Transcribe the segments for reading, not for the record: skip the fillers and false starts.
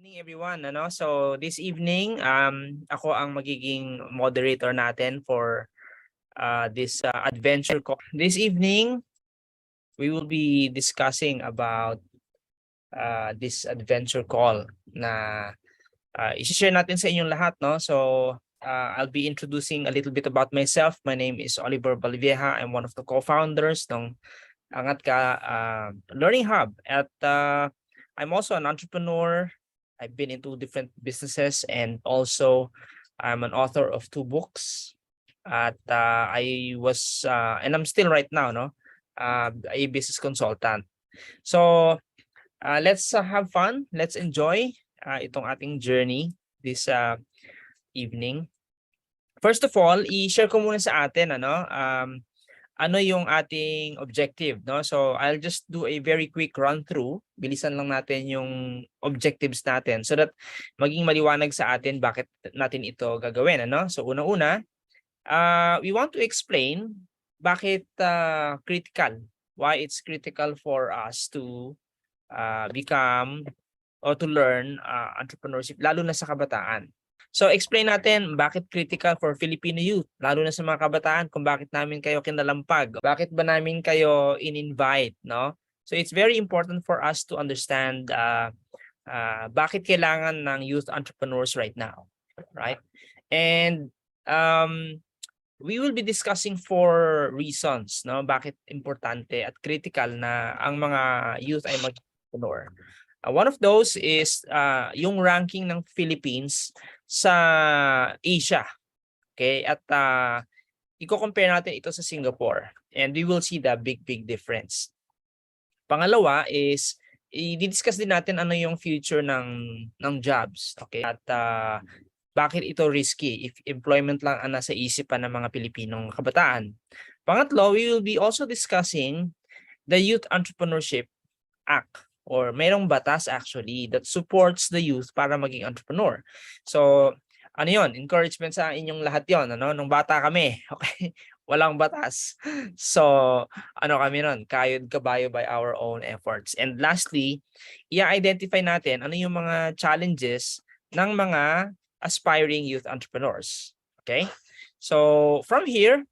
Evening everyone, ano? So this evening, ako ang magiging moderator natin for this adventure call. This evening, we will be discussing about this adventure call na i-share natin sa inyong lahat, no? So I'll be introducing a little bit about myself. My name is Oliver Balvieja. I'm one of the co-founders ng Angatka Learning Hub. At I'm also an entrepreneur. I've been into different businesses, and also I'm an author of 2 books. At I was and I'm still right now, no, a business consultant. So let's have fun. Let's enjoy itong ating journey this evening. First of all, i-share ko muna sa atin ano yung ating objective, no? So I'll just do a very quick run through. Bilisan lang natin yung objectives natin so that maging maliwanag sa atin bakit natin ito gagawin, ano? So una-una, we want to explain bakit critical, why it's critical for us to become or to learn entrepreneurship, lalo na sa kabataan. So explain natin bakit critical for Filipino youth, lalo na sa mga kabataan, kung bakit namin kayo kinalampag, bakit ba namin kayo in-invite, no? So it's very important for us to understand bakit kailangan ng youth entrepreneurs right now, right? And we will be discussing 4 reasons, no? Bakit importante at critical na ang mga youth ay mag-entrepreneur. One of those is yung ranking ng Philippines sa Asia. Okay? At i-compare natin ito sa Singapore, and we will see the big difference. Pangalawa is i-discuss din natin ano yung future ng jobs. Okay? At bakit ito risky if employment lang ang nasa isipan ng mga Pilipinong kabataan. Pangatlo, we will be also discussing the Youth Entrepreneurship Act, or mayroong batas actually that supports the youth para maging entrepreneur. So, ano yon? Encouragement sa inyong lahat yon, ano? Nung bata kami, okay? Walang batas. So, ano kami nun? Kayod kabayo by our own efforts. And lastly, i-identify natin ano yung mga challenges ng mga aspiring youth entrepreneurs. Okay? So, from here,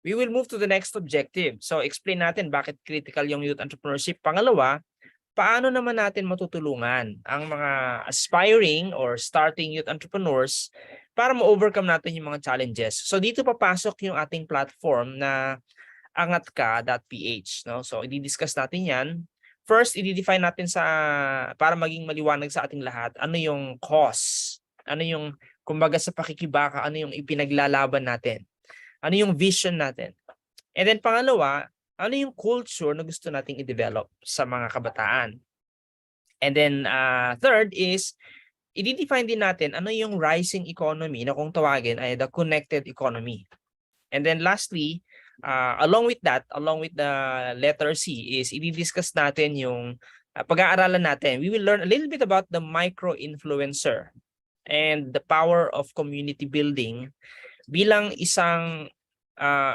we will move to the next objective. So, explain natin bakit critical yung youth entrepreneurship. Pangalawa, paano naman natin matutulungan ang mga aspiring or starting youth entrepreneurs para ma-overcome natin yung mga challenges. So dito papasok yung ating platform na AngatkaPH, no? So i-discuss natin 'yan. First, i-define natin para maging maliwanag sa ating lahat ano yung cause. Ano yung kumbaga sa pakikibaka, ano yung ipinaglalaban natin? Ano yung vision natin? And then pangalawa, ano yung culture na gusto nating i-develop sa mga kabataan? And then third is, i-define din natin ano yung rising economy na kung tawagin ay the connected economy. And then lastly, along with the letter C is i-discuss natin yung pag-aaralan natin. We will learn a little bit about the micro-influencer and the power of community building bilang isang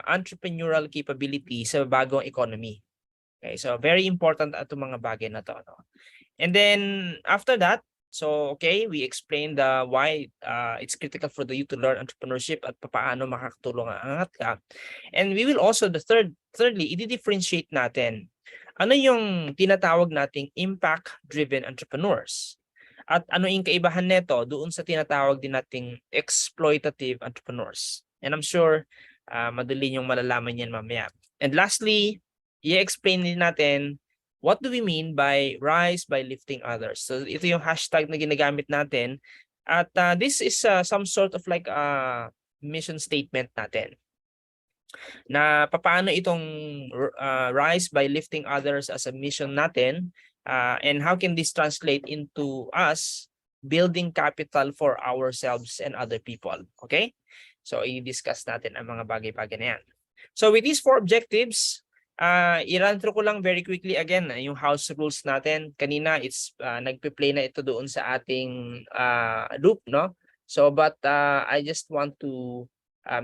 entrepreneurial capability sa bagong economy. Okay, so very important itong mga bagay na to, no? And then after that, so okay, we explained why it's critical for the youth to learn entrepreneurship at paano makakatulong ang Angatka. And we will also thirdly, i-differentiate natin ano yung tinatawag nating impact-driven entrepreneurs. At ano yung kaibahan nito doon sa tinatawag din nating exploitative entrepreneurs. And I'm sure madali yung malalaman yan mamaya. And lastly, i-explain din natin what do we mean by rise by lifting others. So ito yung hashtag na ginagamit natin. At this is some sort of like a mission statement natin. Na paano itong rise by lifting others as a mission natin, and how can this translate into us building capital for ourselves and other people. Okay? So i-discuss natin ang mga bagay-bagay na yan. So with these 4 objectives, i-run through ko lang very quickly again yung house rules natin. Kanina it's nagpe-play na ito doon sa ating loop, no? So but I just want to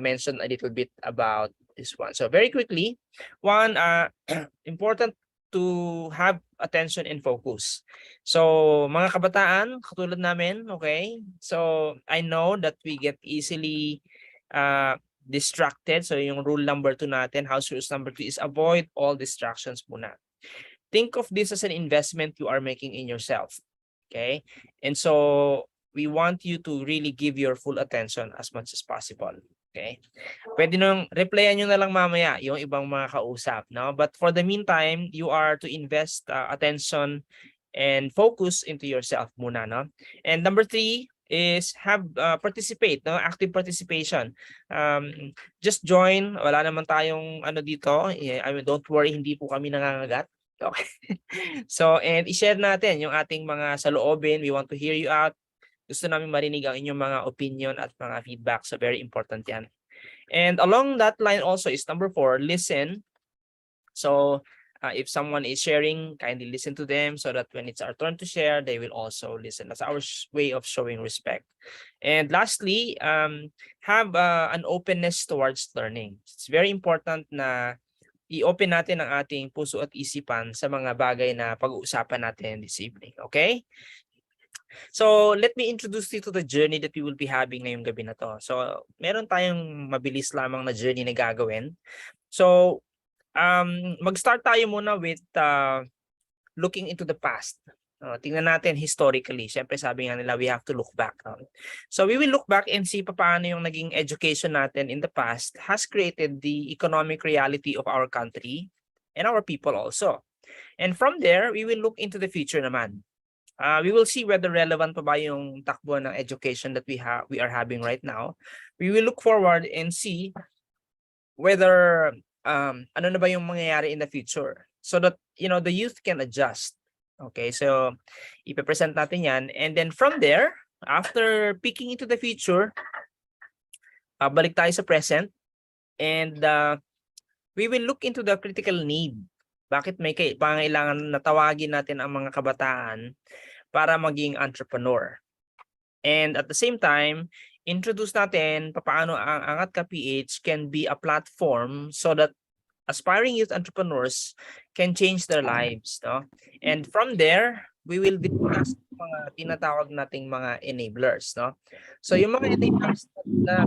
mention a little bit about this one. So very quickly, one important to have attention and focus. So, mga kabataan, katulad namin, okay? So, I know that we get easily distracted. So, yung rule number 2 natin, house rules number 2 is avoid all distractions muna. Think of this as an investment you are making in yourself. Okay? And so, we want you to really give your full attention as much as possible. Okay? Pwede nung replyan nyo na lang mamaya yung ibang mga kausap, no? But for the meantime, you are to invest attention and focus into yourself muna, no? And number 3 is have participate, no? Active participation. Just join, wala naman tayong ano dito. I mean, don't worry, hindi po kami nangangagat. Okay. So, and i-share natin yung ating mga saloobin. We want to hear you out. Gusto namin marinig ang inyong mga opinion at mga feedback. So very important yan. And along that line also is number 4, listen. So if someone is sharing, kindly listen to them so that when it's our turn to share, they will also listen. That's our way of showing respect. And lastly, have an openness towards learning. It's very important na i-open natin ang ating puso at isipan sa mga bagay na pag-uusapan natin this evening. Okay? So, let me introduce you to the journey that we will be having ngayong gabi na to. So, meron tayong mabilis lamang na journey na gagawin. So, mag-start tayo muna with looking into the past. Tingnan natin historically. Siyempre, sabi nga nila, we have to look back. So, we will look back and see paano yung naging education natin in the past has created the economic reality of our country and our people also. And from there, we will look into the future naman. We will see whether relevant pa ba yung takbo ng education that we are having right now. We will look forward and see whether ano na ba yung mangyayari in the future so that the youth can adjust. Okay, so ipe-present natin yan, and then from there, after peeking into the future, balik tayo sa present, and we will look into the critical need. Bakit may pangailangan na tawagin natin ang mga kabataan para maging entrepreneur. And at the same time, introduce natin paano ang AngatkaPH can be a platform so that aspiring youth entrepreneurs can change their lives. No? And from there, we will discuss mga tinatawag nating mga enablers. No? So yung mga enablers na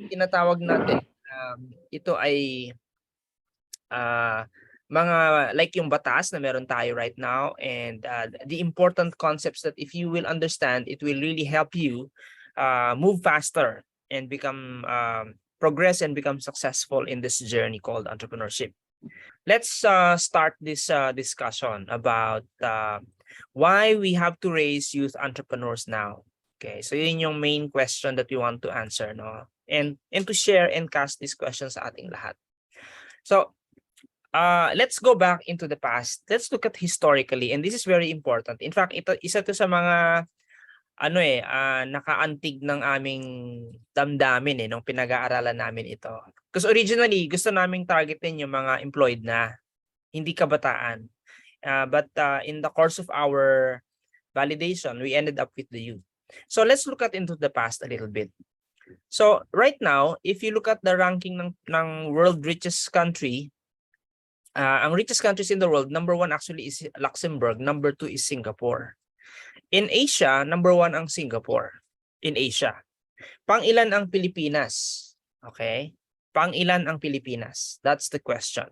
tinatawag natin, ito ay mga like yung batas na meron tayo right now, and the important concepts that if you will understand, it will really help you move faster and become progress and become successful in this journey called entrepreneurship. Let's start this discussion about why we have to raise youth entrepreneurs now. Okay, so yun yung main question that we want to answer, no? And to share and cast these questions sa ating lahat. So let's go back into the past. Let's look at historically, and this is very important. In fact, ito isa to sa mga nakaantig ng aming damdamin nung pinag-aaralan namin ito. Because originally, gusto naming targetin yung mga employed na, hindi kabataan. But in the course of our validation, we ended up with the youth. So let's look at into the past a little bit. So right now, if you look at the ranking ng world richest country, ang richest countries in the world, number 1 actually is Luxembourg, number 2 is Singapore. In Asia, number 1 ang Singapore. In Asia. Pang-ilan ang Pilipinas? Okay? Pang-ilan ang Pilipinas? That's the question.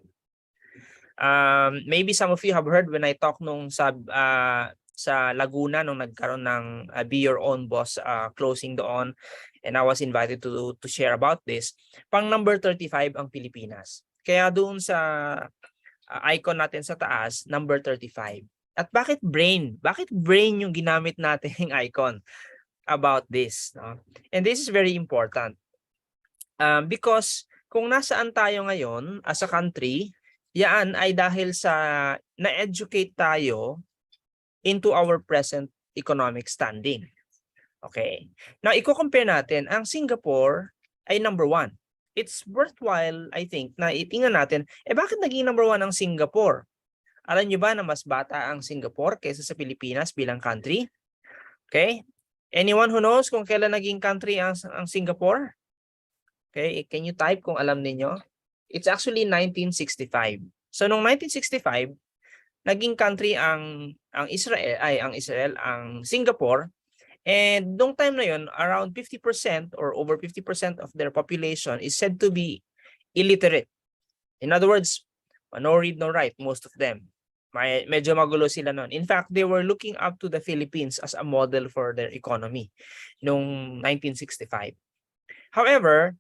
Maybe some of you have heard when I talk nung sa Laguna nung nagkaroon ng Be Your Own Boss closing doon, and I was invited to share about this. Pang number 35 ang Pilipinas. Kaya doon sa icon natin sa taas, number 35. At bakit brain? Bakit brain yung ginamit nating icon about this? No? And this is very important. Because kung nasaan tayo ngayon as a country, yan ay dahil sa na-educate tayo into our present economic standing. Okay. Now, i-compare natin, ang Singapore ay number 1. It's worthwhile, I think, na itingnan natin, bakit naging number 1 ang Singapore? Alam nyo ba na mas bata ang Singapore kaysa sa Pilipinas bilang country? Okay? Anyone who knows kung kailan naging country ang Singapore? Okay, can you type kung alam niyo? It's actually 1965. So, noong 1965, naging country ang Israel, ang Singapore. And nung time na yun, around 50% or over 50% of their population is said to be illiterate. In other words, no read, no write, most of them. Medyo magulo sila noon. In fact, they were looking up to the Philippines as a model for their economy noong 1965. However,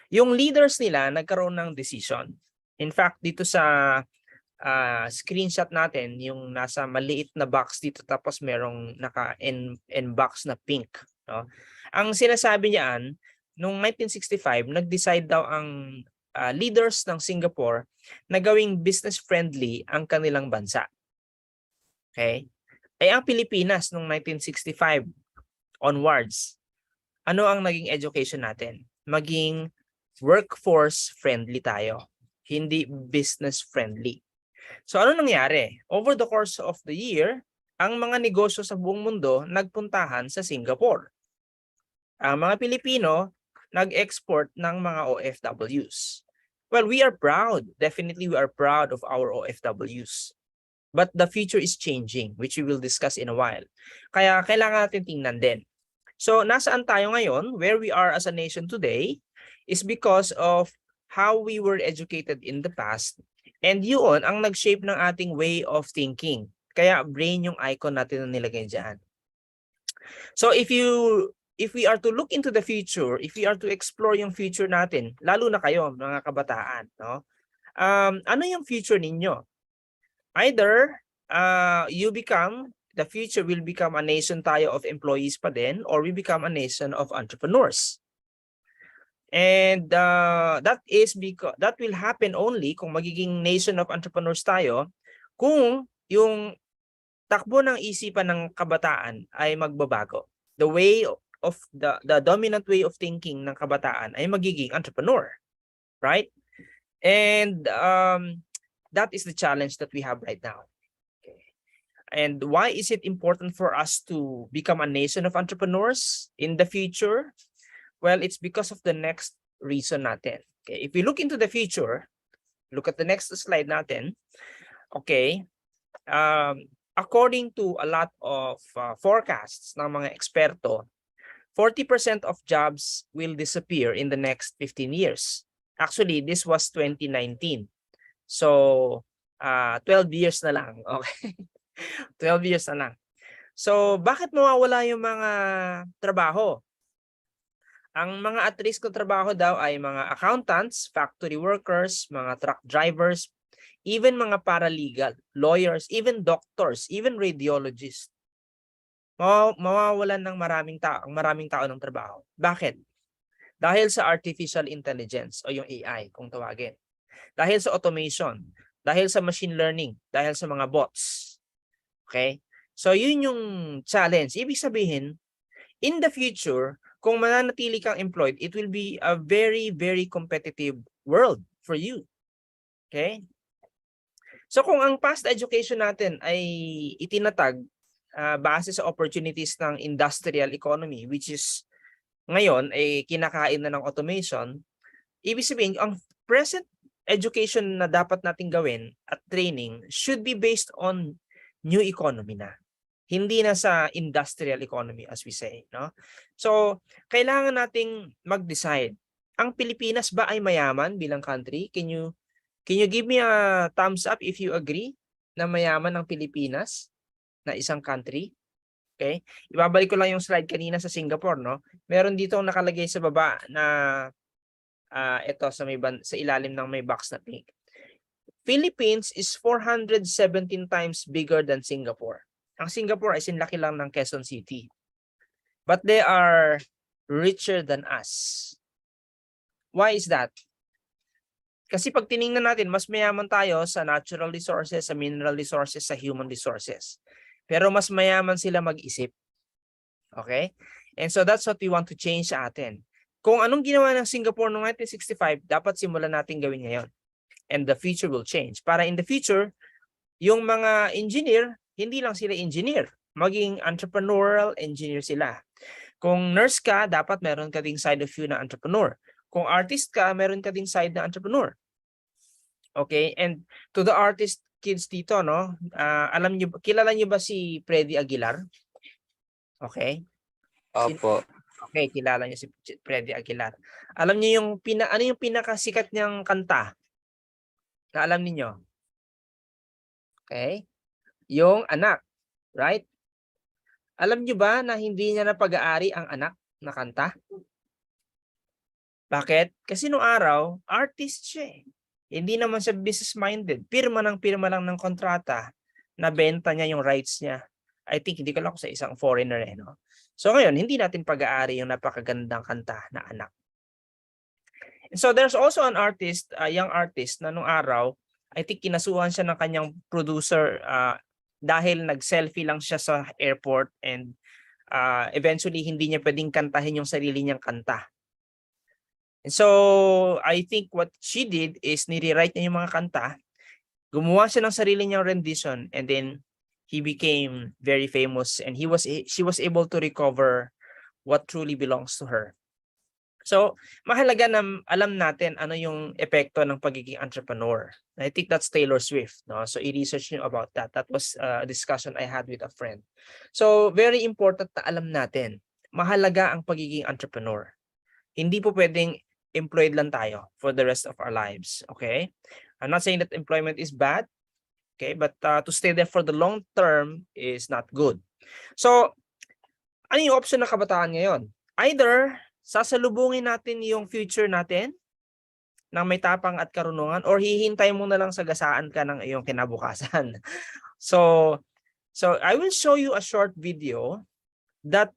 yung leaders nila nagkaroon ng decision. In fact, dito sa screenshot natin, yung nasa maliit na box dito tapos merong naka-box na pink. No? Ang sinasabi niyan, noong 1965, nag-decide daw ang leaders ng Singapore na gawing business-friendly ang kanilang bansa. Okay? Ay ang Pilipinas noong 1965 onwards, ano ang naging education natin? Maging workforce-friendly tayo, hindi business-friendly. So ano nangyari? Over the course of the year, ang mga negosyo sa buong mundo nagpuntahan sa Singapore. Ang mga Pilipino nag-export ng mga OFWs. Well, we are proud. Definitely we are proud of our OFWs. But the future is changing, which we will discuss in a while. Kaya kailangan natin tingnan din. So nasaan tayo ngayon? Where we are as a nation today is because of how we were educated in the past. And yun ang nag-shape ng ating way of thinking. Kaya brain yung icon natin na nilagay dyan. So if we are to look into the future, if we are to explore yung future natin, lalo na kayo mga kabataan, no? Ano yung future ninyo? Either the future will become a nation tayo of employees pa din, or we become a nation of entrepreneurs. And that will happen only kung magiging nation of entrepreneurs tayo, kung yung takbo ng isipan ng kabataan ay magbabago. The way of the dominant way of thinking ng kabataan ay magiging entrepreneur, right? And that is the challenge that we have right now. Okay. And why is it important for us to become a nation of entrepreneurs in the future? Well, it's because of the next reason natin. Okay, if we look into the future, look at the next slide natin. Okay, according to a lot of forecasts ng mga eksperto, 40% of jobs will disappear in the next 15 years. Actually, this was 2019. So, 12 years na lang. Okay, 12 years na lang. So, bakit mawawala yung mga trabaho? Ang mga at risk ng trabaho daw ay mga accountants, factory workers, mga truck drivers, even mga paralegal, lawyers, even doctors, even radiologists. Mawawalan ng maraming tao ng trabaho. Bakit? Dahil sa artificial intelligence o yung AI kung tawagin. Dahil sa automation, dahil sa machine learning, dahil sa mga bots. Okay? So yun yung challenge. Ibig sabihin, in the future, kung mananatili kang employed, it will be a very, very competitive world for you. Okay? So kung ang past education natin ay itinatag base sa opportunities ng industrial economy, which is ngayon ay kinakain na ng automation, ibig sabihin, ang present education na dapat nating gawin at training should be based on new economy na. Hindi na sa industrial economy as we say, no? So, kailangan nating mag-decide. Ang Pilipinas ba ay mayaman bilang country? Can you give me a thumbs up if you agree na mayaman ang Pilipinas na isang country? Okay? Ibabalik ko lang yung slide kanina sa Singapore, no? Meron dito nakalagay sa baba na ito sa ilalim ng may box na pink. Philippines is 417 times bigger than Singapore. Ang Singapore ay sinlaki lang ng Quezon City. But they are richer than us. Why is that? Kasi pag tiningnan natin, mas mayaman tayo sa natural resources, sa mineral resources, sa human resources. Pero mas mayaman sila mag-isip. Okay? And so that's what we want to change sa atin. Kung anong ginawa ng Singapore noong 1965, dapat simulan natin gawin ngayon. And the future will change. Para in the future, yung mga engineer, hindi lang sila engineer, maging entrepreneurial engineer sila. Kung nurse ka, dapat meron ka ding side of view na entrepreneur. Kung artist ka, meron ka ding side na entrepreneur. Okay? And to the artist, kids dito, no? Kilala niyo ba si Freddy Aguilar? Okay. Opo. Okay, kilala niyo si Freddy Aguilar. Alam niyo yung ano yung pinakasikat niyang kanta? Na alam niyo? Okay? Yung Anak, right? Alam niyo ba na hindi niya napag-aari ang Anak na kanta? Bakit? Kasi nung araw, artist siya eh. Hindi naman siya business-minded. Pirma lang ng kontrata na benta niya yung rights niya. I think hindi ko lang sa isang foreigner eh, no? So ngayon, hindi natin pag-aari yung napakagandang kanta na Anak. And so there's also an artist, young artist na nung araw, I think kinasuhan siya ng kanyang producer dahil nag-selfie lang siya sa airport and eventually hindi niya pwedeng kantahin yung sarili niyang kanta. And so I think what she did is nire-write niya yung mga kanta, gumawa siya ng sarili niyang rendition, and then he became very famous and she was able to recover what truly belongs to her. So mahalaga na alam natin ano yung epekto ng pagiging entrepreneur. I think that's Taylor Swift, no? So i-research niyo about that. That was a discussion I had with a friend. So very important na alam natin, mahalaga ang pagiging entrepreneur. Hindi po pwedeng employed lang tayo for the rest of our lives, okay? I'm not saying that employment is bad, okay? But to stay there for the long term is not good. So, ano yung option ng kabataan ngayon? Either sasalubungin natin yung future natin ng may tapang at karunungan, or hihintay mo na lang sagasaan ka ng iyong kinabukasan. So I will show you a short video that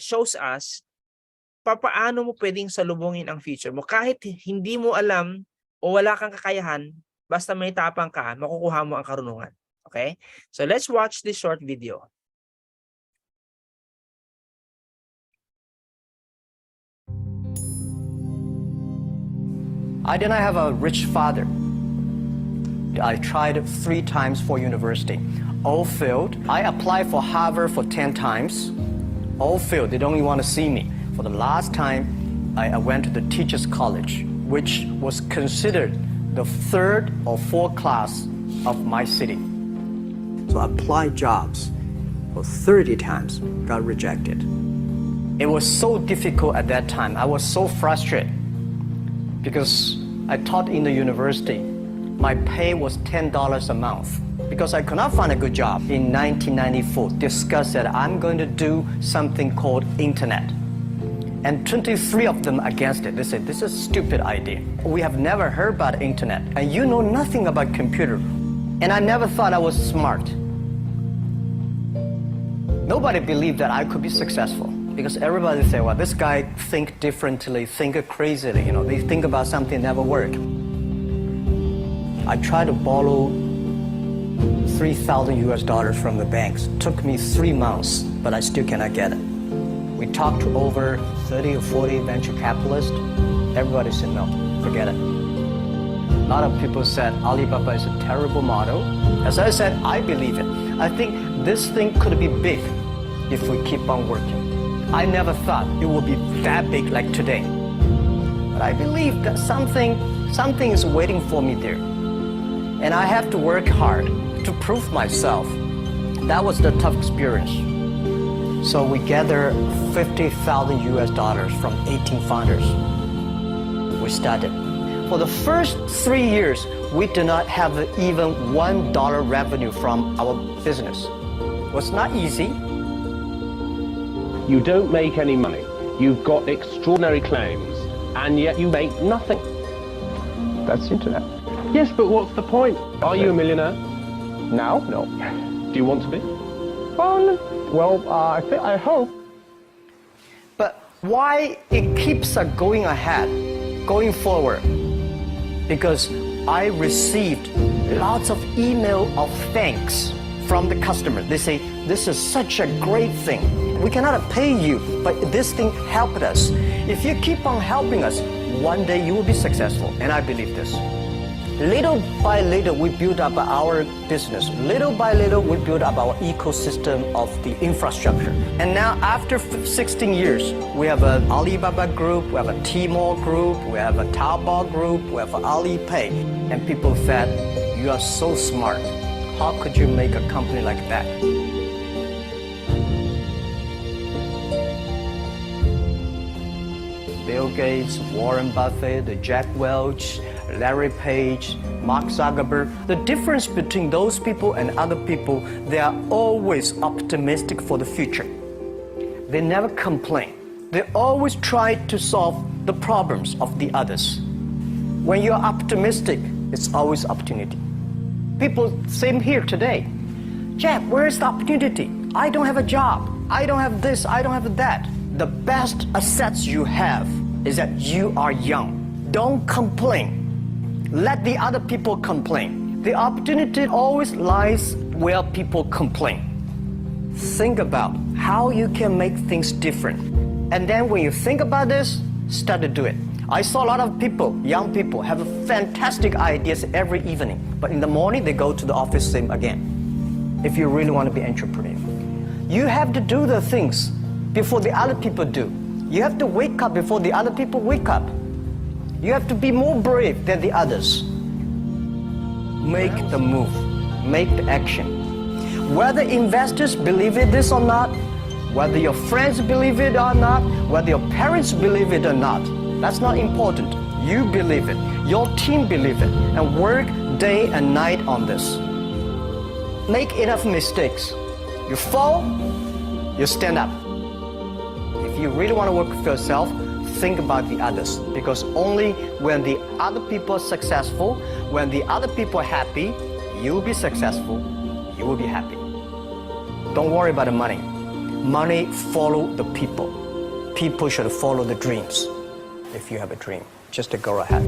shows us paano mo pwedeng salubungin ang future mo. Kahit hindi mo alam o wala kang kakayahan, basta may tapang ka, makukuha mo ang karunungan. Okay? So let's watch this short video. I did not have a rich father. I tried 3 times for university. All failed. I applied for Harvard for 10 times. All failed. They don't even want to see me. For the last time, I went to the Teachers College, which was considered the 3rd or 4th class of my city. So I applied jobs for 30 times, got rejected. It was so difficult at that time. I was so frustrated because I taught in the university. My pay was $10 a month because I could not find a good job. In 1994, discussed that I'm going to do something called internet. And 23 of them against it. They said, this is a stupid idea. We have never heard about internet. And you know nothing about computer. And I never thought I was smart. Nobody believed that I could be successful. Because everybody say, well, this guy think differently, think crazily. You know, they think about something never work. I tried to borrow $3,000 from the banks. Took me 3 months, but I still cannot get it. We talked to over 30 or 40 venture capitalists. Everybody said, no, forget it. A lot of people said Alibaba is a terrible model. As I said, I believe it. I think this thing could be big if we keep on working. I never thought it would be that big like today. But I believe that something is waiting for me there. And I have to work hard to prove myself. That was the tough experience. So we gathered $50,000 from 18 founders. We started. For the first 3 years, we did not have even $1 revenue from our business. It was not easy. You don't make any money. You've got extraordinary claims, and yet you make nothing. That's the internet. Yes, but what's the point? Are you a millionaire? Now? No. Do you want to be? Well, I hope. But why it keeps going ahead, going forward? Because I received lots of email of thanks from the customer. They say, this is such a great thing. We cannot pay you, but this thing helped us. If you keep on helping us, one day you will be successful, and I believe this. Little by little, we build up our business. Little by little, we build up our ecosystem of the infrastructure. And now, after 16 years, we have an Alibaba group, we have a Tmall group, we have a Taobao group, we have Alipay. And people said, you are so smart. How could you make a company like that? Bill Gates, Warren Buffett, Jack Welch, Larry Page, Mark Zuckerberg. The difference between those people and other people, they are always optimistic for the future. They never complain. They always try to solve the problems of the others. When you're optimistic, it's always opportunity. People, same here today. Jack, where is the opportunity? I don't have a job. I don't have this, I don't have that. The best assets you have is that you are young. Don't complain. Let the other people complain. The opportunity always lies where people complain. Think about how you can make things different. And then when you think about this, start to do it. I saw a lot of people, young people, have fantastic ideas every evening. But in the morning, they go to the office same again. If you really want to be an entrepreneur, you have to do the things before the other people do. You have to wake up before the other people wake up. You have to be more brave than the others. Make the move, make the action. Whether investors believe it this or not, whether your friends believe it or not, whether your parents believe it or not, that's not important. You believe it, your team believe it, and work day and night on this. Make enough mistakes. You fall, you stand up. If you really want to work for yourself, think about the others, because only when the other people are successful, when the other people are happy, you'll be successful, you will be happy. Don't worry about the money. Money follow the people. People should follow the dreams. If you have a dream, just to go ahead.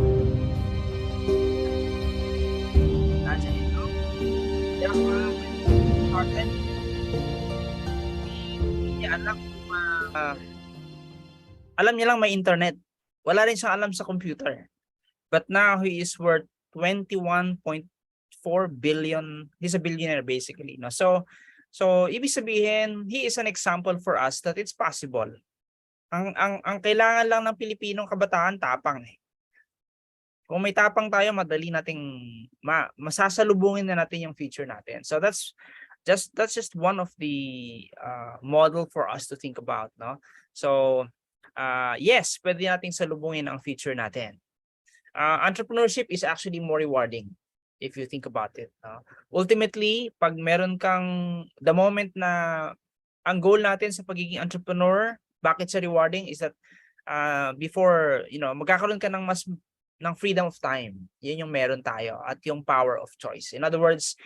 Alam niya lang may internet. Wala rin siyang alam sa computer. But now he is worth 21.4 billion. He's a billionaire basically, no? So ibig sabihin, he is an example for us that it's possible. Ang kailangan lang ng Pilipinong kabataan, tapang eh. Kung may tapang tayo, madali nating masasalubungin na natin yung future natin. So that's just one of the model for us to think about, no? So yes, pwede nating salubungin ang future natin. Entrepreneurship is actually more rewarding if you think about it. Ultimately, pag meron kang, the moment na ang goal natin sa pagiging entrepreneur, bakit siya rewarding is that before, magkakaroon ka ng freedom of time. Yun yung meron tayo, at yung power of choice. In other words,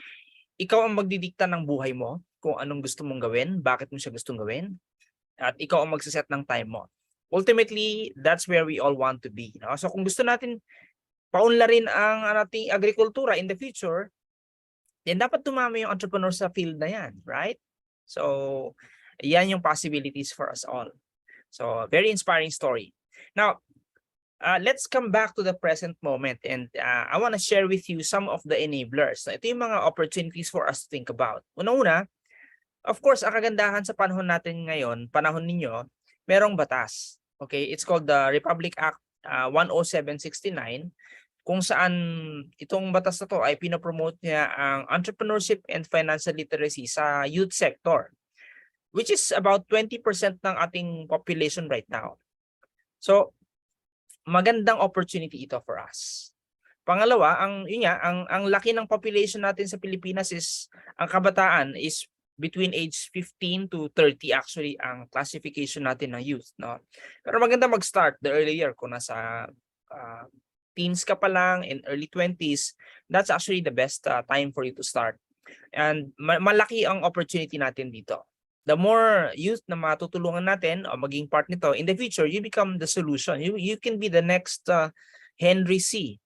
ikaw ang magdidikta ng buhay mo, kung anong gusto mong gawin, bakit mo siya gustong gawin, at ikaw ang magsaset ng time mo. Ultimately, that's where we all want to be. No? So kung gusto natin paunlarin ang ating agrikultura in the future, then dapat tumama yung entrepreneur sa field na yan, right? So yan yung possibilities for us all. So very inspiring story. Now, let's come back to the present moment, and I want to share with you some of the enablers. Ito yung mga opportunities for us to think about. Una-una, of course, ang kagandahan sa panahon natin ngayon, panahon ninyo, merong batas. Okay, it's called the Republic Act 10769, kung saan itong batas na to ay pinopromote niya ang entrepreneurship and financial literacy sa youth sector, which is about 20% ng ating population right now. So, magandang opportunity ito for us. Pangalawa, ang laki ng population natin sa Pilipinas is, ang kabataan is between age 15 to 30 actually ang classification natin ng youth, no? Pero maganda mag-start the earlier, kung nasa teens ka pa lang, in early 20s, that's actually the best time for you to start. And malaki ang opportunity natin dito. The more youth na matutulungan natin o maging part nito, in the future, you become the solution. You can be the next Henry C.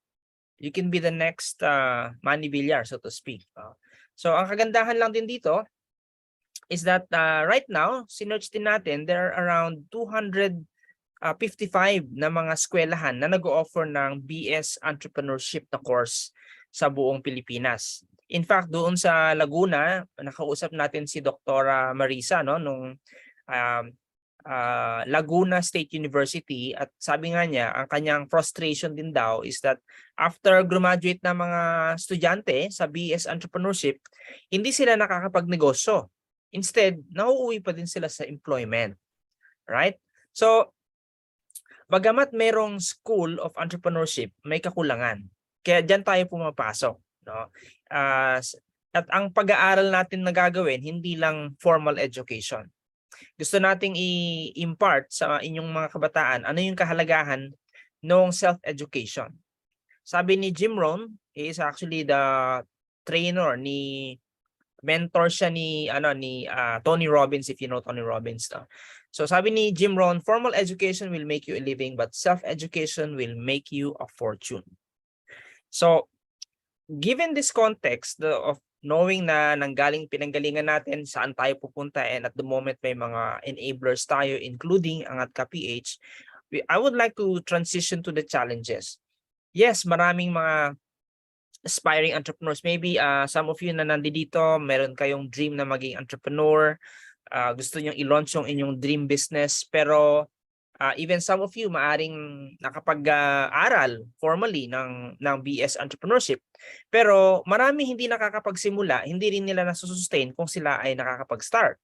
You can be the next Manny Villar, so to speak. So ang kagandahan lang din dito is that right now, sinearch din natin, there are around 200 55 na mga eskwelahan na nag-o-offer ng BS Entrepreneurship na course sa buong Pilipinas. In fact, doon sa Laguna, nakausap natin si Dr. Marisa, no, nung Laguna State University, at sabi nga niya, ang kanyang frustration din daw is that after graduate na mga estudyante sa BS Entrepreneurship, hindi sila nakakapagnegosyo. Instead, nauuwi pa din sila sa employment. Right? So, bagamat merong School of Entrepreneurship, may kakulangan. Kaya diyan tayo pumapasok, no? At ang pag-aaral natin na gagawin, hindi lang formal education. Gusto nating i-impart sa inyong mga kabataan ano yung kahalagahan ng self-education. Sabi ni Jim Rohn, he is actually the trainer mentor siya ni Tony Robbins, if you know Tony Robbins. No? So sabi ni Jim Rohn, formal education will make you a living, but self-education will make you a fortune. So given this context of knowing na pinanggalingan natin saan tayo pupunta, and at the moment may mga enablers tayo including AngatkaPH, I would like to transition to the challenges. Yes, maraming mga aspiring entrepreneurs. Maybe some of you na nandito, meron kayong dream na maging entrepreneur. Gusto nyo i-launch yung inyong dream business. Pero even some of you maaring nakapag-aral formally ng BS Entrepreneurship. Pero marami hindi nakakapagsimula, hindi rin nila nasusustain kung sila ay nakakapag-start.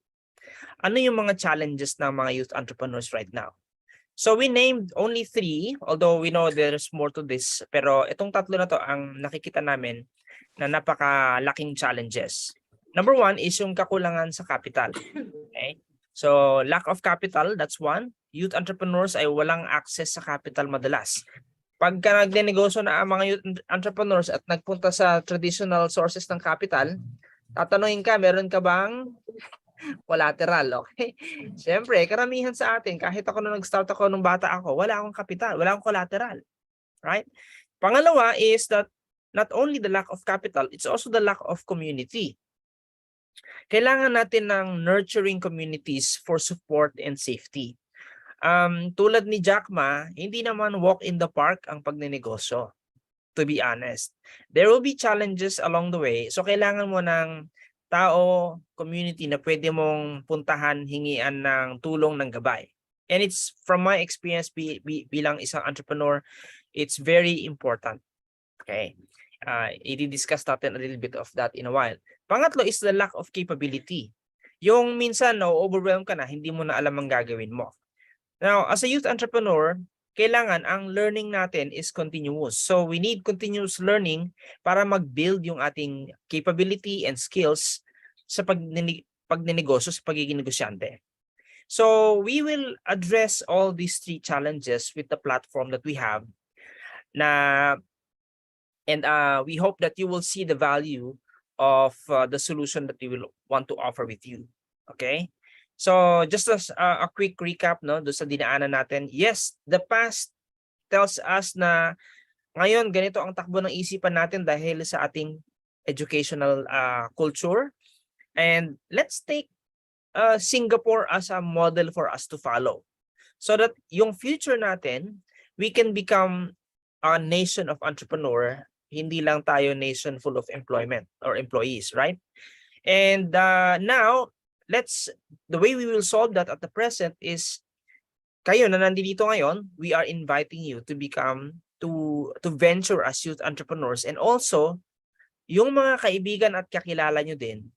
Ano yung mga challenges ng mga youth entrepreneurs right now? So we named only 3, although we know there's more to this. Pero itong tatlo na to ang nakikita namin na napakalaking challenges. Number 1 is yung kakulangan sa capital. Okay? So lack of capital, that's one. Youth entrepreneurs ay walang access sa capital madalas. Pagka nagnenegosyo na ang mga youth entrepreneurs at nagpunta sa traditional sources ng capital, tatanungin ka, meron ka bang collateral? Okay? Siyempre, karamihan sa atin, kahit ako nung nag-start ako nung bata ako, wala akong capital, wala akong collateral. Right? Pangalawa is that not only the lack of capital, it's also the lack of community. Kailangan natin ng nurturing communities for support and safety. Tulad ni Jack Ma, hindi naman walk in the park ang pagnenegosyo, to be honest. There will be challenges along the way. So kailangan mo ng tao, community na pwede mong puntahan, hingian ng tulong, ng gabay. And it's from my experience bilang isang entrepreneur, it's very important. Okay. I-discuss natin a little bit of that in a while. Pangatlo is the lack of capability. Yung minsan na-overwhelm ka na, hindi mo na alam ang gagawin mo. Now, as a youth entrepreneur, kailangan ang learning natin is continuous. So we need continuous learning para mag-build yung ating capability and skills sa pagnenegosyo, sa pagiging negosyante. So we will address all these 3 challenges with the platform that we have. And we hope that you will see the value of the solution that we will want to offer with you. Okay? So just as a quick recap, no, do sa dinaanan natin. Yes, the past tells us na ngayon ganito ang takbo ng isipan natin dahil sa ating educational culture. And let's take Singapore as a model for us to follow. So that yung future natin, we can become a nation of entrepreneur, hindi lang tayo nation full of employment or employees, right? And now, the way we will solve that at the present is, kayo na nandito ngayon, we are inviting you to to venture as youth entrepreneurs, and also yung mga kaibigan at kakilala nyo din,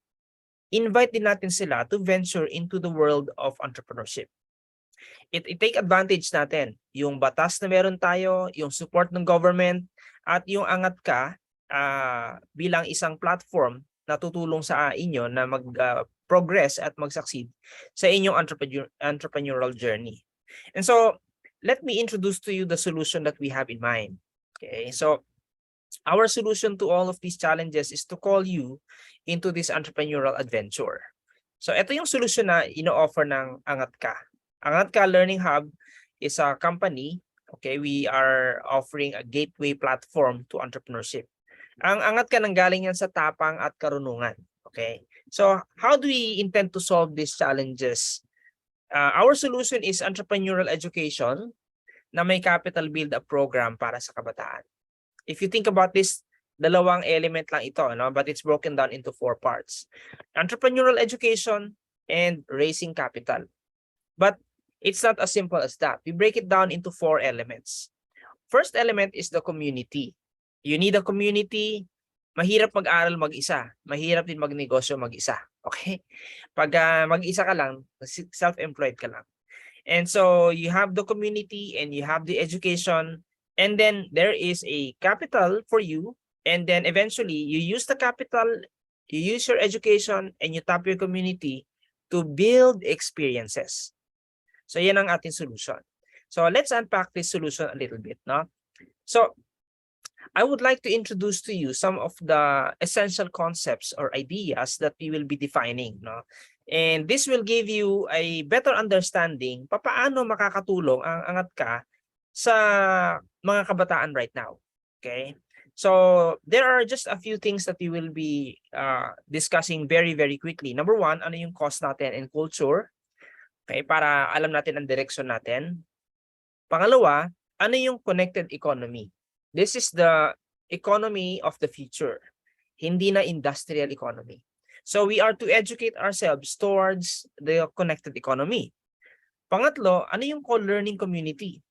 invite din natin sila to venture into the world of entrepreneurship. I-take advantage natin yung batas na meron tayo, yung support ng government, at yung Angatka bilang isang platform na tutulong sa inyo na mag-progress at mag-succeed sa inyong entrepreneurial journey. And so, let me introduce to you the solution that we have in mind. Okay, so our solution to all of these challenges is to call you into this entrepreneurial adventure. So ito yung solution na ino-offer ng Angatka. Angatka Learning Hub is a company. Okay, we are offering a gateway platform to entrepreneurship. Ang Angatka nanggaling yan sa tapang at karunungan. Okay, so how do we intend to solve these challenges Our solution is entrepreneurial education na may capital build-up program para sa kabataan. If you think about this, dalawang element lang ito, no? But it's broken down into 4 parts. Entrepreneurial education and raising capital. But it's not as simple as that. We break it down into 4 elements. First element is the community. You need a community. Mahirap mag-aral mag-isa. Mahirap din magnegosyo mag-isa. Okay? Pag mag-isa ka lang, self-employed ka lang. And so you have the community and you have the education, and then there is a capital for you, and then eventually you use the capital, you use your education, and you tap your community to build experiences. So yan ang ating solution. So let's unpack this solution a little bit, no? So I would like to introduce to you some of the essential concepts or ideas that we will be defining, no? And this will give you a better understanding paano makakatulong ang Angatka sa mga kabataan right now. Okay? So there are just a few things that we will be discussing very, very quickly. Number 1, ano yung cost natin and culture? Okay, para alam natin ang direction natin. Pangalawa, ano yung connected economy? This is the economy of the future, hindi na industrial economy. So we are to educate ourselves towards the connected economy. Pangatlo, ano yung co-learning community?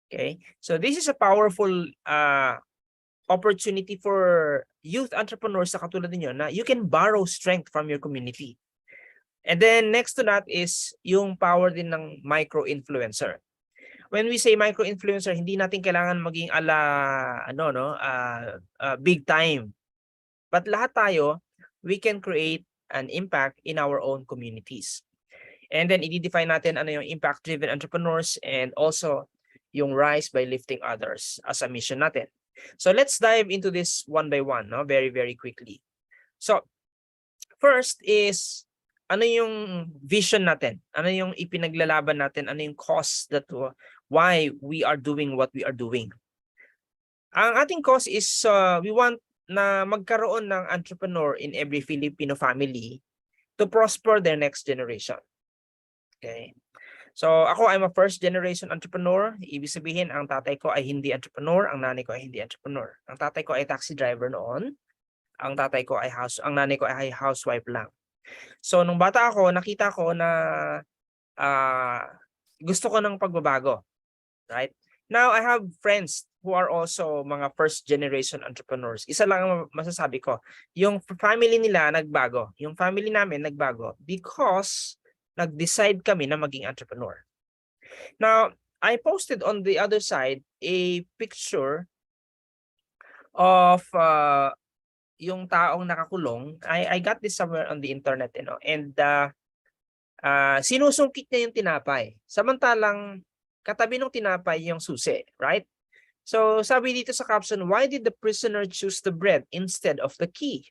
Okay, so this is a powerful opportunity for youth entrepreneurs na katulad ninyo na you can borrow strength from your community. And then next to that is yung power din ng micro-influencer. When we say micro-influencer, hindi natin kailangan maging big time. But lahat tayo, we can create an impact in our own communities. And then i-define natin ano yung impact-driven entrepreneurs and also yung rise by lifting others as a mission natin. So let's dive into this one by one, no? Very, very quickly. So first is, ano yung vision natin? Ano yung ipinaglalaban natin? Ano yung cause that why we are doing what we are doing? Ang ating cause is we want na magkaroon ng entrepreneur in every Filipino family to prosper their next generation. Okay. So ako, I'm a first generation entrepreneur. Ibig sabihin, ang tatay ko ay hindi entrepreneur, ang nanay ko ay hindi entrepreneur. Ang tatay ko ay taxi driver noon. Ang nanay ko ay housewife lang. So nung bata ako, nakita ko na gusto ko ng pagbabago. Right? Now I have friends who are also mga first generation entrepreneurs. Isa lang ang masasabi ko, yung family nila nagbago. Yung family namin nagbago because nag-decide kami na maging entrepreneur. Now, I posted on the other side a picture of yung taong nakakulong. I got this somewhere on the internet, you know, and sinusungkit niya yung tinapay. Samantalang katabi ng tinapay yung susi, right? So sabi dito sa caption, why did the prisoner choose the bread instead of the key?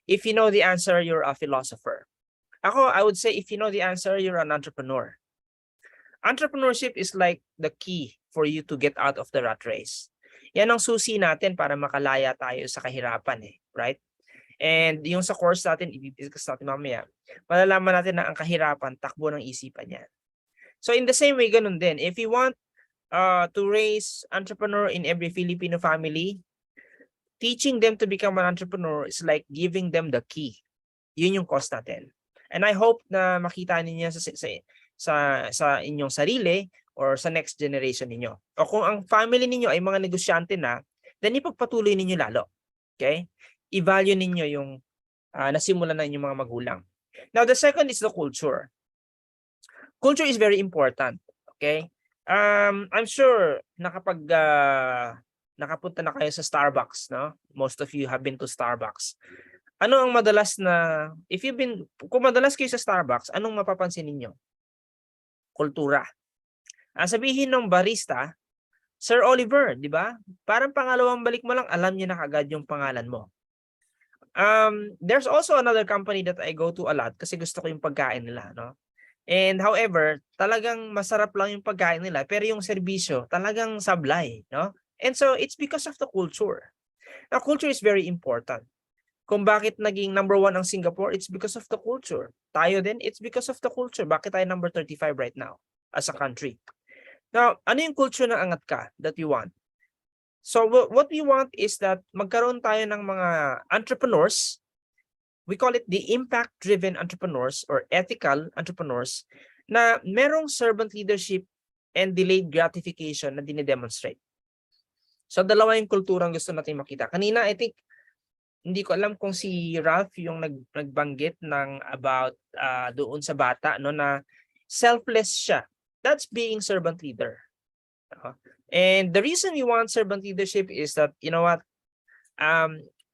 If you know the answer, you're a philosopher. Ako, I would say if you know the answer, you're an entrepreneur. Entrepreneurship is like the key for you to get out of the rat race. Yan ang susi natin para makalaya tayo sa kahirapan, right? And yung sa course natin, i-discuss natin mamaya, malalaman natin na ang kahirapan, takbo ng isipan yan. So in the same way, ganun din. If you want to raise entrepreneur in every Filipino family, teaching them to become an entrepreneur is like giving them the key. Yun yung cost natin. And I hope na makita ninyo sa inyong sarili or sa next generation ninyo. O kung ang family ninyo ay mga negosyante na, then ipagpatuloy ninyo lalo. Okay? I-value ninyo yung nasimulan na inyong mga magulang. Now, the second is the culture. Culture is very important. Okay? I'm sure nakapunta na kayo sa Starbucks, no? Most of you have been to Starbucks. Ano ang madalas na, kung madalas kayo sa Starbucks, anong mapapansin ninyo? Kultura. Sabihin ng barista, Sir Oliver, di ba? Parang pangalawang balik mo lang, alam niya na kagad yung pangalan mo. There's also another company that I go to a lot kasi gusto ko yung pagkain nila, no? And however, talagang masarap lang yung pagkain nila, pero yung serbisyo talagang sablay, no? And so it's because of the culture. Now, culture is very important. Kung bakit naging number 1 ang Singapore, it's because of the culture. Tayo din, it's because of the culture. Bakit tayo number 35 right now as a country? Now, ano yung culture ng Angat Ka that we want? So what we want is that magkaroon tayo ng mga entrepreneurs. We call it the impact-driven entrepreneurs or ethical entrepreneurs na merong servant leadership and delayed gratification na dine-demonstrate. So dalawa yung kulturang gusto natin makita. Kanina, I think, hindi ko alam kung si Ralph yung nagbanggit ng about doon sa bata no na selfless siya. That's being servant leader. And the reason we want servant leadership is that, you know what,